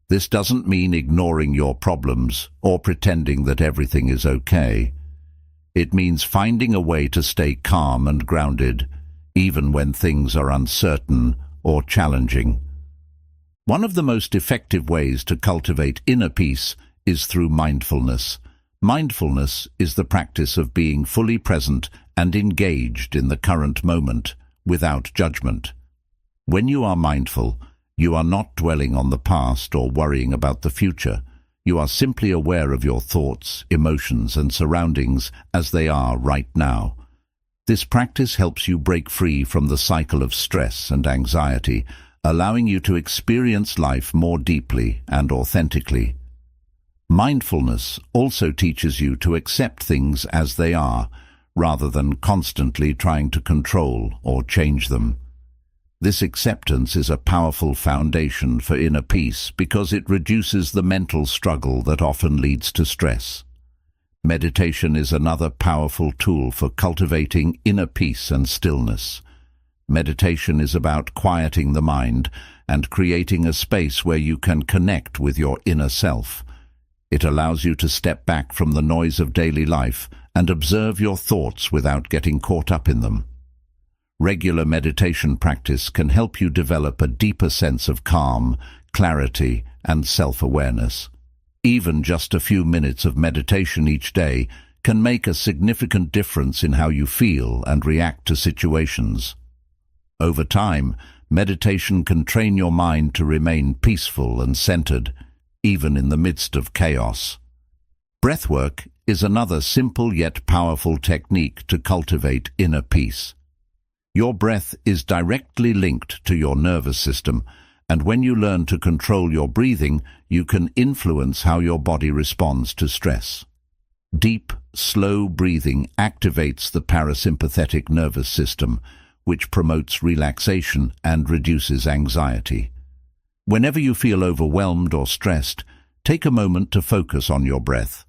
This doesn't mean ignoring your problems or pretending that everything is okay. It means finding a way to stay calm and grounded, even when things are uncertain or challenging. One of the most effective ways to cultivate inner peace is through mindfulness. Mindfulness is the practice of being fully present and engaged in the current moment, without judgment. When you are mindful, you are not dwelling on the past or worrying about the future. You are simply aware of your thoughts, emotions, and surroundings as they are right now. This practice helps you break free from the cycle of stress and anxiety, allowing you to experience life more deeply and authentically. Mindfulness also teaches you to accept things as they are, rather than constantly trying to control or change them. This acceptance is a powerful foundation for inner peace because it reduces the mental struggle that often leads to stress. Meditation is another powerful tool for cultivating inner peace and stillness. Meditation is about quieting the mind and creating a space where you can connect with your inner self. It allows you to step back from the noise of daily life and observe your thoughts without getting caught up in them. Regular meditation practice can help you develop a deeper sense of calm, clarity, and self-awareness. Even just a few minutes of meditation each day can make a significant difference in how you feel and react to situations. Over time, meditation can train your mind to remain peaceful and centered, even in the midst of chaos. Breathwork is another simple yet powerful technique to cultivate inner peace. Your breath is directly linked to your nervous system, and when you learn to control your breathing, you can influence how your body responds to stress. Deep, slow breathing activates the parasympathetic nervous system, which promotes relaxation and reduces anxiety. Whenever you feel overwhelmed or stressed, take a moment to focus on your breath.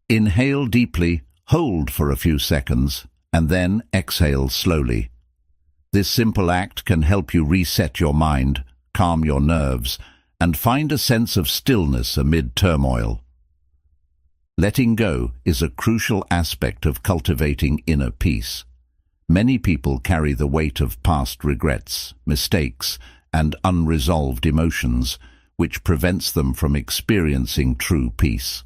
Inhale deeply, hold for a few seconds, and then exhale slowly. This simple act can help you reset your mind, calm your nerves, and find a sense of stillness amid turmoil. Letting go is a crucial aspect of cultivating inner peace. Many people carry the weight of past regrets, mistakes, and unresolved emotions, which prevents them from experiencing true peace.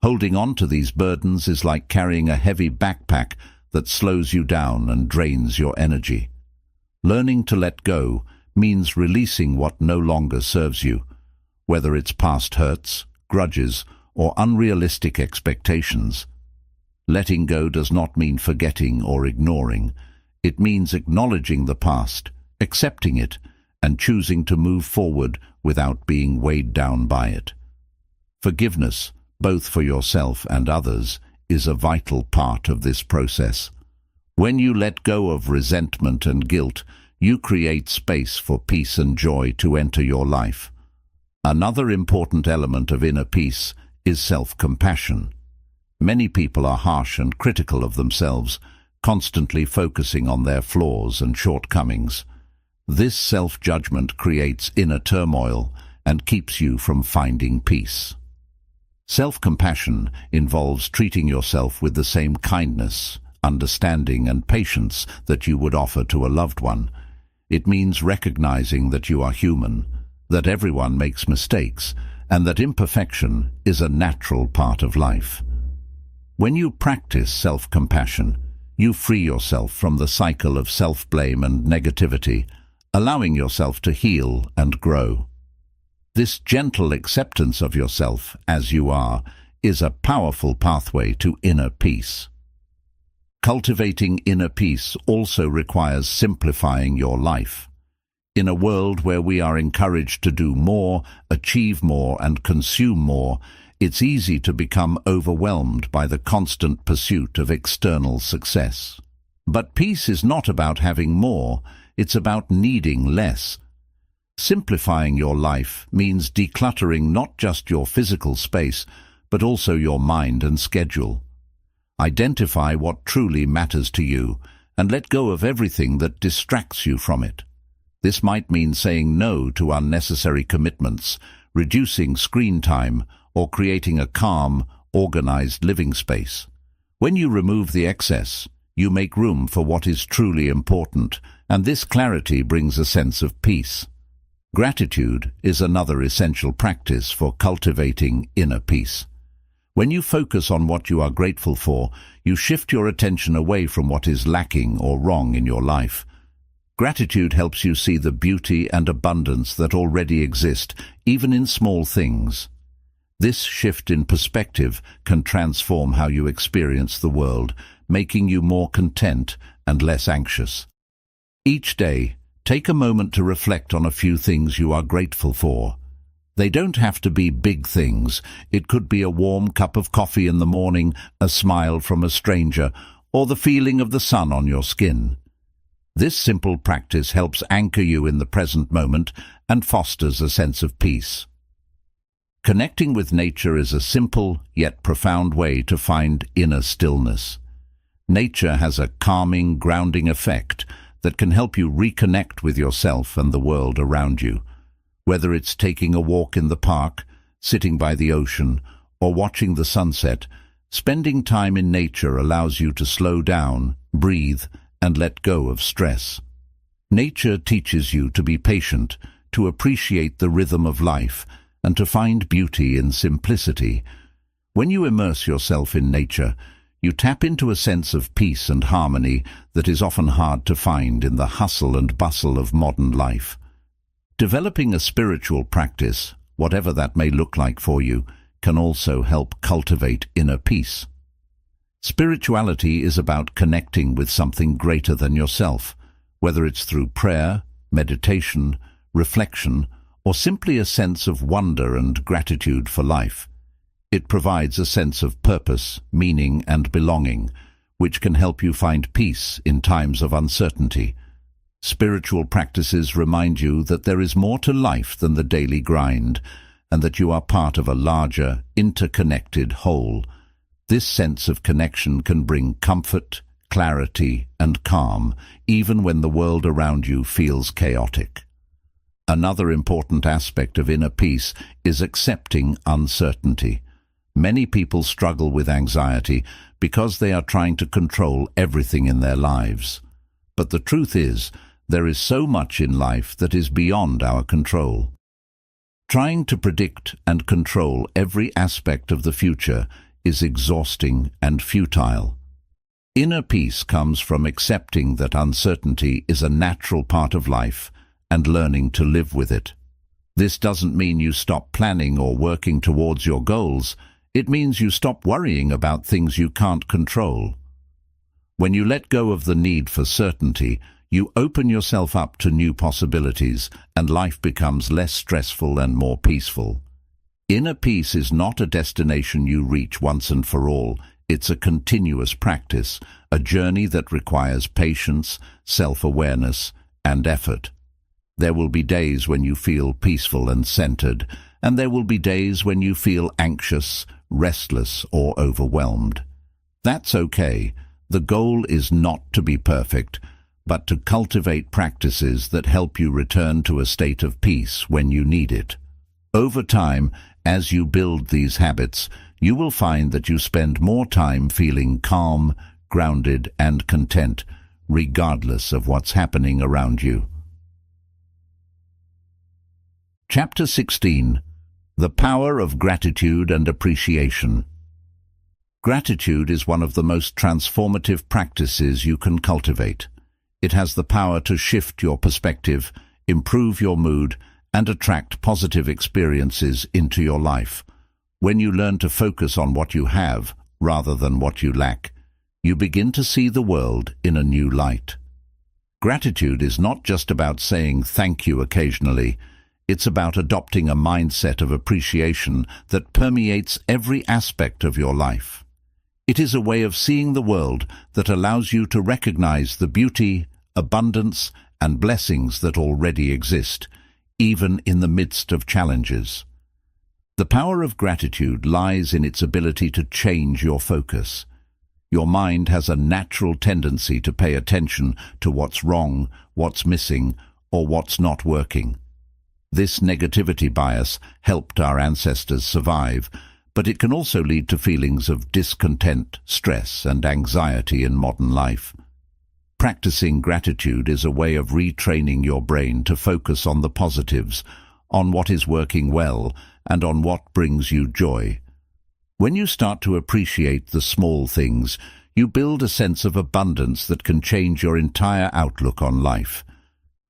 Holding on to these burdens is like carrying a heavy backpack that slows you down and drains your energy. Learning to let go means releasing what no longer serves you, whether it's past hurts, grudges, or unrealistic expectations. Letting go does not mean forgetting or ignoring. It means acknowledging the past, accepting it, and choosing to move forward without being weighed down by it. Forgiveness, both for yourself and others, is a vital part of this process. When you let go of resentment and guilt, you create space for peace and joy to enter your life. Another important element of inner peace is self-compassion. Many people are harsh and critical of themselves, constantly focusing on their flaws and shortcomings. This self-judgment creates inner turmoil and keeps you from finding peace. Self-compassion involves treating yourself with the same kindness, understanding, and patience that you would offer to a loved one. It means recognizing that you are human, that everyone makes mistakes, and that imperfection is a natural part of life. When you practice self-compassion, you free yourself from the cycle of self-blame and negativity, allowing yourself to heal and grow. This gentle acceptance of yourself as you are is a powerful pathway to inner peace. Cultivating inner peace also requires simplifying your life. In a world where we are encouraged to do more, achieve more, and consume more, it's easy to become overwhelmed by the constant pursuit of external success. But peace is not about having more, it's about needing less. Simplifying your life means decluttering not just your physical space, but also your mind and schedule. Identify what truly matters to you and let go of everything that distracts you from it. This might mean saying no to unnecessary commitments, reducing screen time, or creating a calm, organized living space. When you remove the excess, you make room for what is truly important, and this clarity brings a sense of peace. Gratitude is another essential practice for cultivating inner peace. When you focus on what you are grateful for, you shift your attention away from what is lacking or wrong in your life. Gratitude helps you see the beauty and abundance that already exist, even in small things. This shift in perspective can transform how you experience the world, making you more content and less anxious. Each day, take a moment to reflect on a few things you are grateful for. They don't have to be big things. It could be a warm cup of coffee in the morning, a smile from a stranger, or the feeling of the sun on your skin. This simple practice helps anchor you in the present moment and fosters a sense of peace. Connecting with nature is a simple yet profound way to find inner stillness. Nature has a calming, grounding effect that can help you reconnect with yourself and the world around you. Whether it's taking a walk in the park, sitting by the ocean, or watching the sunset, spending time in nature allows you to slow down, breathe, and let go of stress. Nature teaches you to be patient, to appreciate the rhythm of life, and to find beauty in simplicity. When you immerse yourself in nature, you tap into a sense of peace and harmony that is often hard to find in the hustle and bustle of modern life. Developing a spiritual practice, whatever that may look like for you, can also help cultivate inner peace. Spirituality is about connecting with something greater than yourself, whether it's through prayer, meditation, reflection, or simply a sense of wonder and gratitude for life. It provides a sense of purpose, meaning, and belonging, which can help you find peace in times of uncertainty. Spiritual practices remind you that there is more to life than the daily grind, and that you are part of a larger, interconnected whole. This sense of connection can bring comfort, clarity, and calm, even when the world around you feels chaotic. Another important aspect of inner peace is accepting uncertainty. Many people struggle with anxiety because they are trying to control everything in their lives. But the truth is, there is so much in life that is beyond our control. Trying to predict and control every aspect of the future is exhausting and futile. Inner peace comes from accepting that uncertainty is a natural part of life and learning to live with it. This doesn't mean you stop planning or working towards your goals. It means you stop worrying about things you can't control. When you let go of the need for certainty, you open yourself up to new possibilities, and life becomes less stressful and more peaceful. Inner peace is not a destination you reach once and for all. It's a continuous practice, a journey that requires patience, self-awareness, and effort. There will be days when you feel peaceful and centered, and there will be days when you feel anxious, restless, or overwhelmed. That's okay. The goal is not to be perfect, but to cultivate practices that help you return to a state of peace when you need it. Over time, as you build these habits, you will find that you spend more time feeling calm, grounded, and content, regardless of what's happening around you. Chapter 16. The Power of Gratitude and Appreciation. Gratitude is one of the most transformative practices you can cultivate. It has the power to shift your perspective, improve your mood, and attract positive experiences into your life. When you learn to focus on what you have rather than what you lack, you begin to see the world in a new light. Gratitude is not just about saying thank you occasionally. It's about adopting a mindset of appreciation that permeates every aspect of your life. It is a way of seeing the world that allows you to recognize the beauty, abundance, and blessings that already exist, even in the midst of challenges. The power of gratitude lies in its ability to change your focus. Your mind has a natural tendency to pay attention to what's wrong, what's missing, or what's not working. This negativity bias helped our ancestors survive, but it can also lead to feelings of discontent, stress, and anxiety in modern life. Practicing gratitude is a way of retraining your brain to focus on the positives, on what is working well, and on what brings you joy. When you start to appreciate the small things, you build a sense of abundance that can change your entire outlook on life.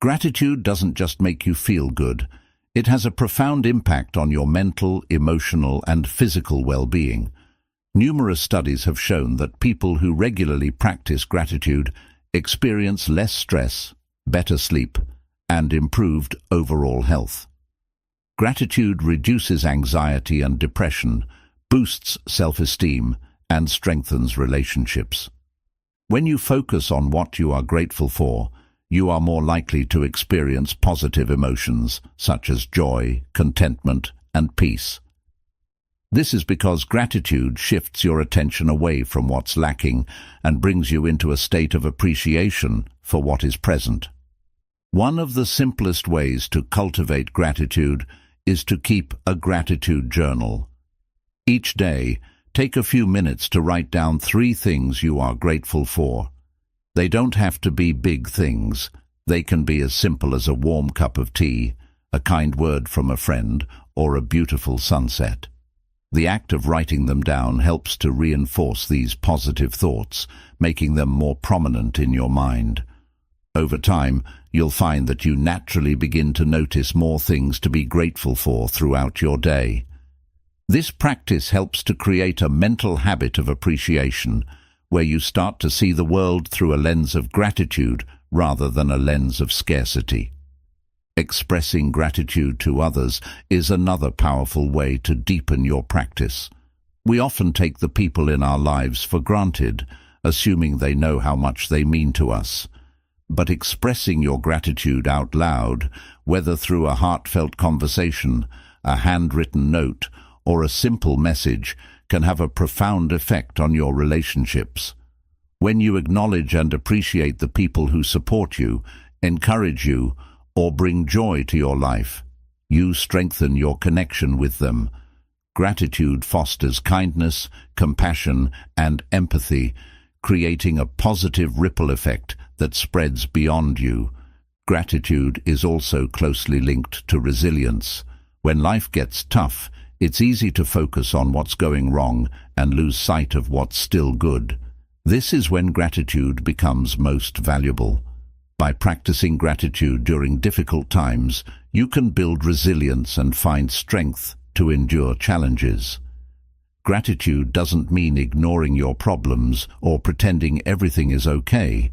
Gratitude doesn't just make you feel good. It has a profound impact on your mental, emotional, and physical well-being. Numerous studies have shown that people who regularly practice gratitude experience less stress, better sleep, and improved overall health. Gratitude reduces anxiety and depression, boosts self-esteem, and strengthens relationships. When you focus on what you are grateful for, you are more likely to experience positive emotions such as joy, contentment, and peace. This is because gratitude shifts your attention away from what's lacking and brings you into a state of appreciation for what is present. One of the simplest ways to cultivate gratitude is to keep a gratitude journal. Each day, take a few minutes to write down 3 things you are grateful for. They don't have to be big things. They can be as simple as a warm cup of tea, a kind word from a friend, or a beautiful sunset. The act of writing them down helps to reinforce these positive thoughts, making them more prominent in your mind. Over time, you'll find that you naturally begin to notice more things to be grateful for throughout your day. This practice helps to create a mental habit of appreciation, where you start to see the world through a lens of gratitude rather than a lens of scarcity. Expressing gratitude to others is another powerful way to deepen your practice. We often take the people in our lives for granted, assuming they know how much they mean to us. But expressing your gratitude out loud, whether through a heartfelt conversation, a handwritten note, or a simple message, can have a profound effect on your relationships. When you acknowledge and appreciate the people who support you, encourage you, or bring joy to your life, you strengthen your connection with them. Gratitude fosters kindness, compassion, and empathy, creating a positive ripple effect that spreads beyond you. Gratitude is also closely linked to resilience. When life gets tough, it's easy to focus on what's going wrong and lose sight of what's still good. This is when gratitude becomes most valuable. By practicing gratitude during difficult times, you can build resilience and find strength to endure challenges. Gratitude doesn't mean ignoring your problems or pretending everything is okay.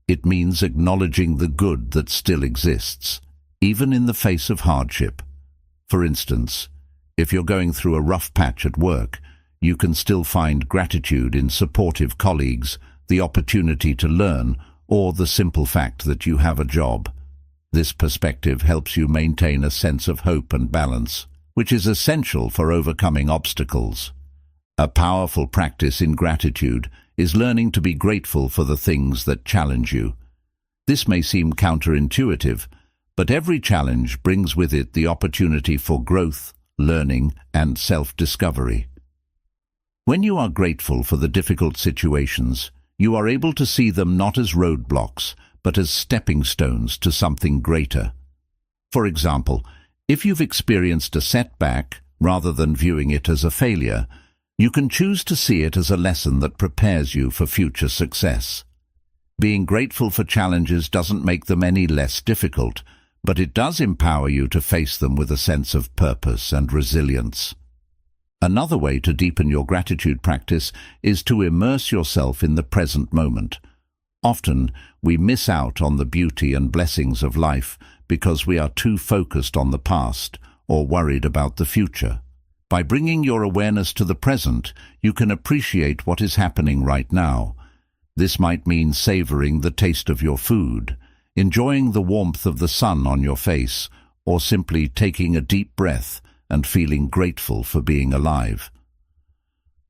It means acknowledging the good that still exists, even in the face of hardship. For instance, if you're going through a rough patch at work, you can still find gratitude in supportive colleagues, the opportunity to learn, or the simple fact that you have a job. This perspective helps you maintain a sense of hope and balance, which is essential for overcoming obstacles. A powerful practice in gratitude is learning to be grateful for the things that challenge you. This may seem counterintuitive, but every challenge brings with it the opportunity for growth, learning, and self-discovery. When you are grateful for the difficult situations, you are able to see them not as roadblocks, but as stepping stones to something greater. For example, if you've experienced a setback, rather than viewing it as a failure, you can choose to see it as a lesson that prepares you for future success. Being grateful for challenges doesn't make them any less difficult, but it does empower you to face them with a sense of purpose and resilience. Another way to deepen your gratitude practice is to immerse yourself in the present moment. Often, we miss out on the beauty and blessings of life because we are too focused on the past or worried about the future. By bringing your awareness to the present, you can appreciate what is happening right now. This might mean savoring the taste of your food, enjoying the warmth of the sun on your face, or simply taking a deep breath and feeling grateful for being alive.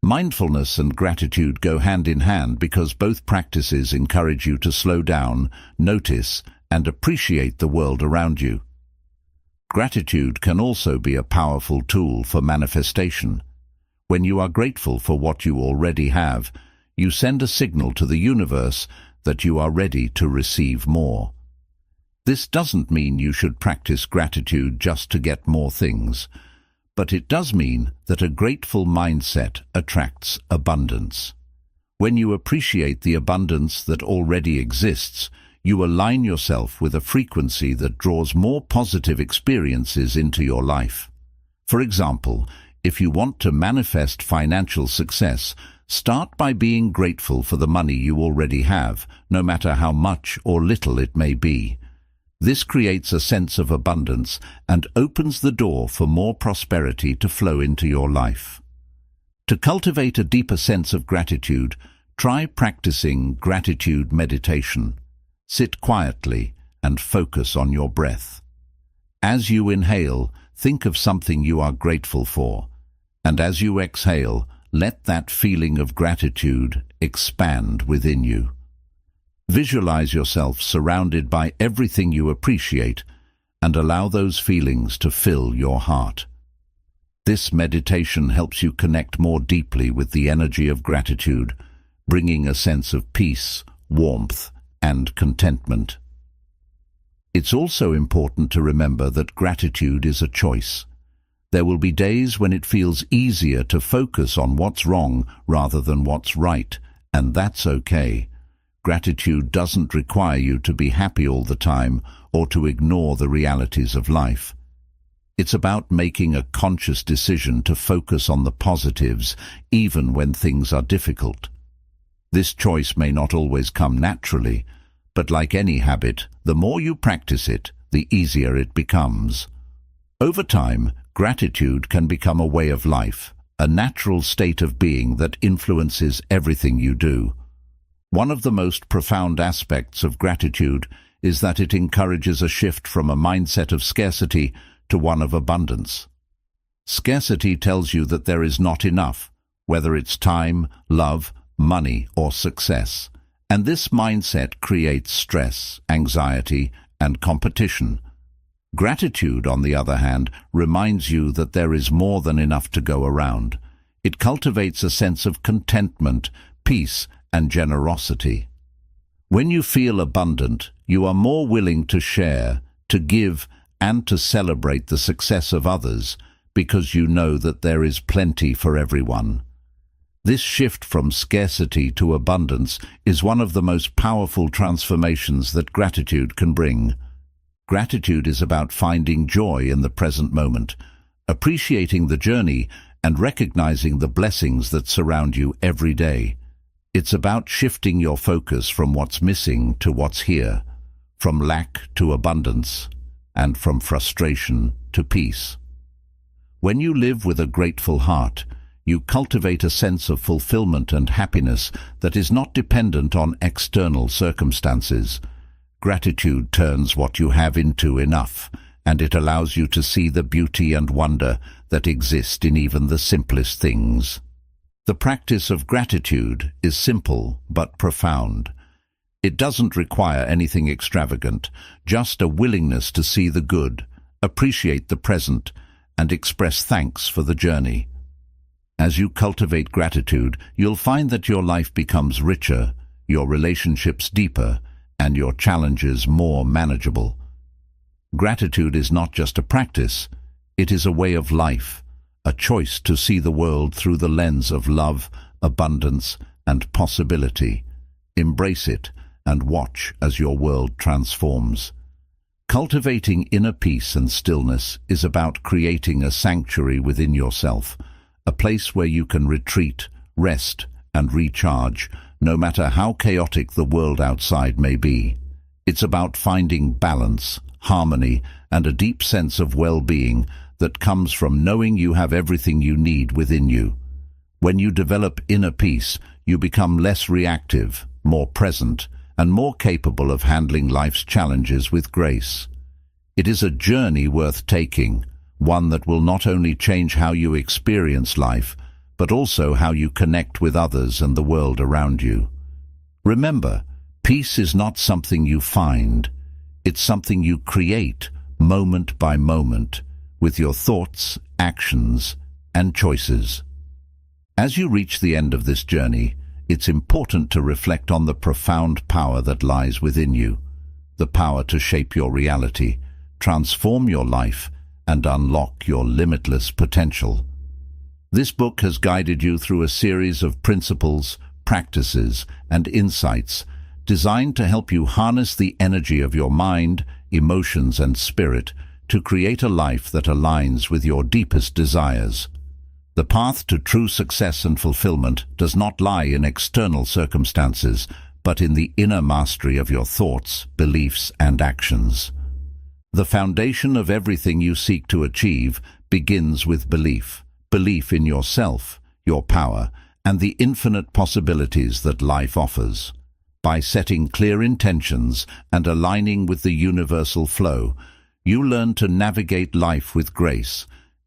Mindfulness and gratitude go hand in hand because both practices encourage you to slow down, notice, and appreciate the world around you. Gratitude can also be a powerful tool for manifestation. When you are grateful for what you already have, you send a signal to the universe that you are ready to receive more. This doesn't mean you should practice gratitude just to get more things, but it does mean that a grateful mindset attracts abundance. When you appreciate the abundance that already exists, you align yourself with a frequency that draws more positive experiences into your life. For example, If you want to manifest financial success, start by being grateful for the money you already have, no matter how much or little it may be. This creates a sense of abundance and opens the door for more prosperity to flow into your life. To cultivate a deeper sense of gratitude, try practicing gratitude meditation. Sit quietly and focus on your breath. As you inhale, think of something you are grateful for, and as you exhale, let that feeling of gratitude expand within you. Visualize yourself surrounded by everything you appreciate and allow those feelings to fill your heart. This meditation helps you connect more deeply with the energy of gratitude, bringing a sense of peace, warmth, and contentment. It's also important to remember that gratitude is a choice. There will be days when it feels easier to focus on what's wrong rather than what's right, and that's okay. Gratitude doesn't require you to be happy all the time or to ignore the realities of life. It's about making a conscious decision to focus on the positives, even when things are difficult. This choice may not always come naturally, but like any habit, the more you practice it, the easier it becomes. Over time, gratitude can become a way of life, a natural state of being that influences everything you do. One of the most profound aspects of gratitude is that it encourages a shift from a mindset of scarcity to one of abundance. Scarcity tells you that there is not enough, whether it's time, love, money, or success. And this mindset creates stress, anxiety, and competition. Gratitude, on the other hand, reminds you that there is more than enough to go around. It cultivates a sense of contentment, peace, and generosity. When you feel abundant, you are more willing to share, to give, and to celebrate the success of others because you know that there is plenty for everyone. This shift from scarcity to abundance is one of the most powerful transformations that gratitude can bring. Gratitude is about finding joy in the present moment, appreciating the journey, and recognizing the blessings that surround you every day. It's about shifting your focus from what's missing to what's here, from lack to abundance, and from frustration to peace. When you live with a grateful heart, you cultivate a sense of fulfillment and happiness that is not dependent on external circumstances. Gratitude turns what you have into enough, and it allows you to see the beauty and wonder that exist in even the simplest things. The practice of gratitude is simple but profound. It doesn't require anything extravagant, just a willingness to see the good, appreciate the present, and express thanks for the journey. As you cultivate gratitude, you'll find that your life becomes richer, your relationships deeper, and your challenges more manageable. Gratitude is not just a practice, it is a way of life, a choice to see the world through the lens of love, abundance, and possibility. Embrace it and watch as your world transforms. Cultivating inner peace and stillness is about creating a sanctuary within yourself, a place where you can retreat, rest, and recharge, no matter how chaotic the world outside may be. It's about finding balance, harmony, and a deep sense of well-being that comes from knowing you have everything you need within you. When you develop inner peace, you become less reactive, more present, and more capable of handling life's challenges with grace. It is a journey worth taking, one that will not only change how you experience life, but also how you connect with others and the world around you. Remember, peace is not something you find, it's something you create moment by moment with your thoughts, actions, and choices. As you reach the end of this journey, it's important to reflect on the profound power that lies within you, the power to shape your reality, transform your life, and unlock your limitless potential. This book has guided you through a series of principles, practices, and insights designed to help you harness the energy of your mind, emotions, and spirit to create a life that aligns with your deepest desires. The path to true success and fulfillment does not lie in external circumstances, but in the inner mastery of your thoughts, beliefs, and actions. The foundation of everything you seek to achieve begins with belief. Belief in yourself, your power, and the infinite possibilities that life offers. By setting clear intentions and aligning with the universal flow, you learn to navigate life with grace,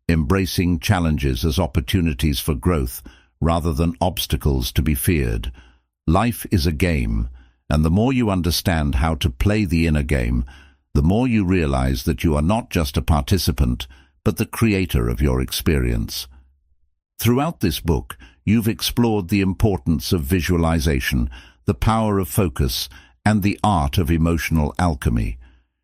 embracing challenges as opportunities for growth rather than obstacles to be feared. Life is a game, and the more you understand how to play the inner game, the more you realize that you are not just a participant, but the creator of your experience. Throughout this book, you've explored the importance of visualization, the power of focus, and the art of emotional alchemy.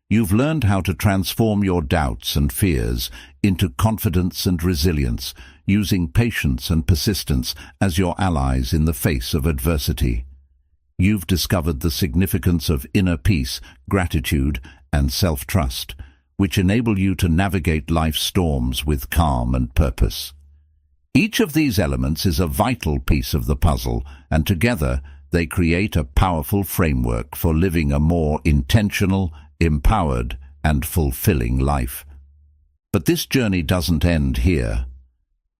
You've learned how to transform your doubts and fears into confidence and resilience, using patience and persistence as your allies in the face of adversity. You've discovered the significance of inner peace, gratitude, and self-trust, which enable you to navigate life's storms with calm and purpose. Each of these elements is a vital piece of the puzzle, and together they create a powerful framework for living a more intentional, empowered, and fulfilling life. But this journey doesn't end here.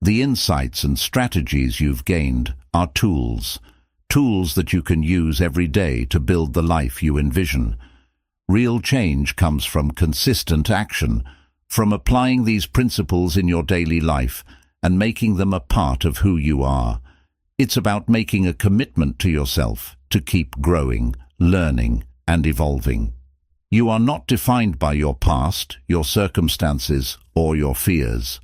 The insights and strategies you've gained are tools that you can use every day to build the life you envision. Real change comes from consistent action, from applying these principles in your daily life and making them a part of who you are. It's about making a commitment to yourself to keep growing, learning, and evolving. You are not defined by your past, your circumstances, or your fears.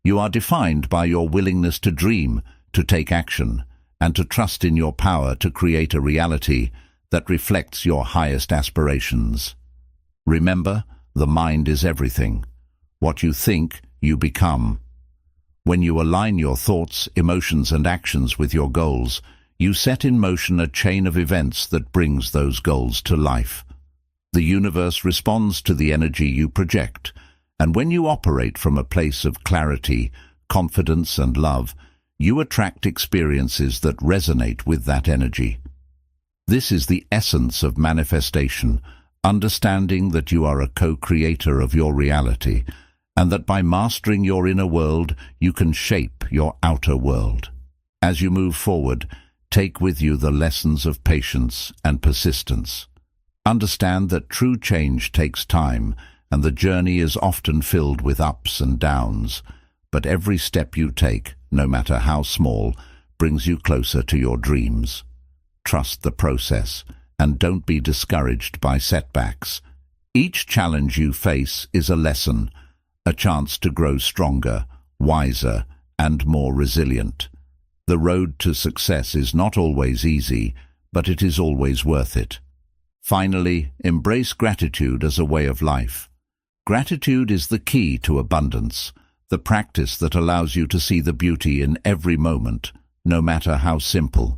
You are defined by your willingness to dream, to take action, and to trust in your power to create a reality that reflects your highest aspirations. Remember, the mind is everything. What you think, you become. When you align your thoughts, emotions, and actions with your goals, you set in motion a chain of events that brings those goals to life. The universe responds to the energy you project, and when you operate from a place of clarity, confidence, and love, you attract experiences that resonate with that energy. This is the essence of manifestation, understanding that you are a co-creator of your reality, and that by mastering your inner world, you can shape your outer world. As you move forward, take with you the lessons of patience and persistence. Understand that true change takes time, and the journey is often filled with ups and downs, but every step you take, no matter how small, brings you closer to your dreams. Trust the process, and don't be discouraged by setbacks. Each challenge you face is a lesson, a chance to grow stronger, wiser, and more resilient. The road to success is not always easy, but it is always worth it. Finally, embrace gratitude as a way of life. Gratitude is the key to abundance, the practice that allows you to see the beauty in every moment, no matter how simple.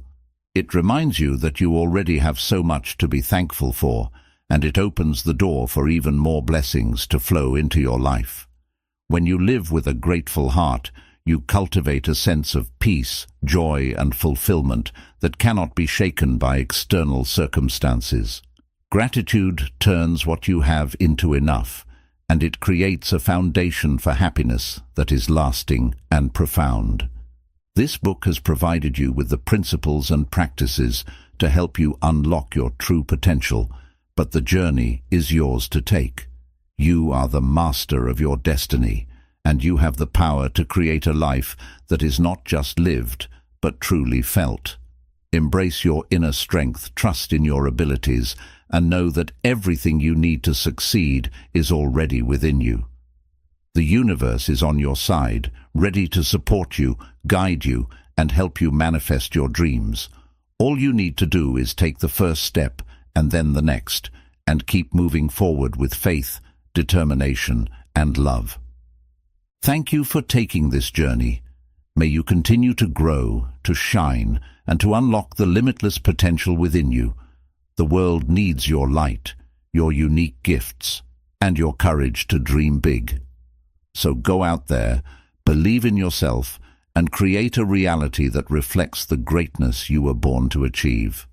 It reminds you that you already have so much to be thankful for, and it opens the door for even more blessings to flow into your life. When you live with a grateful heart, you cultivate a sense of peace, joy, and fulfillment that cannot be shaken by external circumstances. Gratitude turns what you have into enough, and it creates a foundation for happiness that is lasting and profound. This book has provided you with the principles and practices to help you unlock your true potential, but the journey is yours to take. You are the master of your destiny, and you have the power to create a life that is not just lived, but truly felt. Embrace your inner strength, trust in your abilities, and know that everything you need to succeed is already within you. The universe is on your side, ready to support you, guide you, and help you manifest your dreams. All you need to do is take the first step, and then the next, and keep moving forward with faith, determination, and love. Thank you for taking this journey. May you continue to grow, to shine, and to unlock the limitless potential within you. The world needs your light, your unique gifts, and your courage to dream big. So go out there, believe in yourself, and create a reality that reflects the greatness you were born to achieve.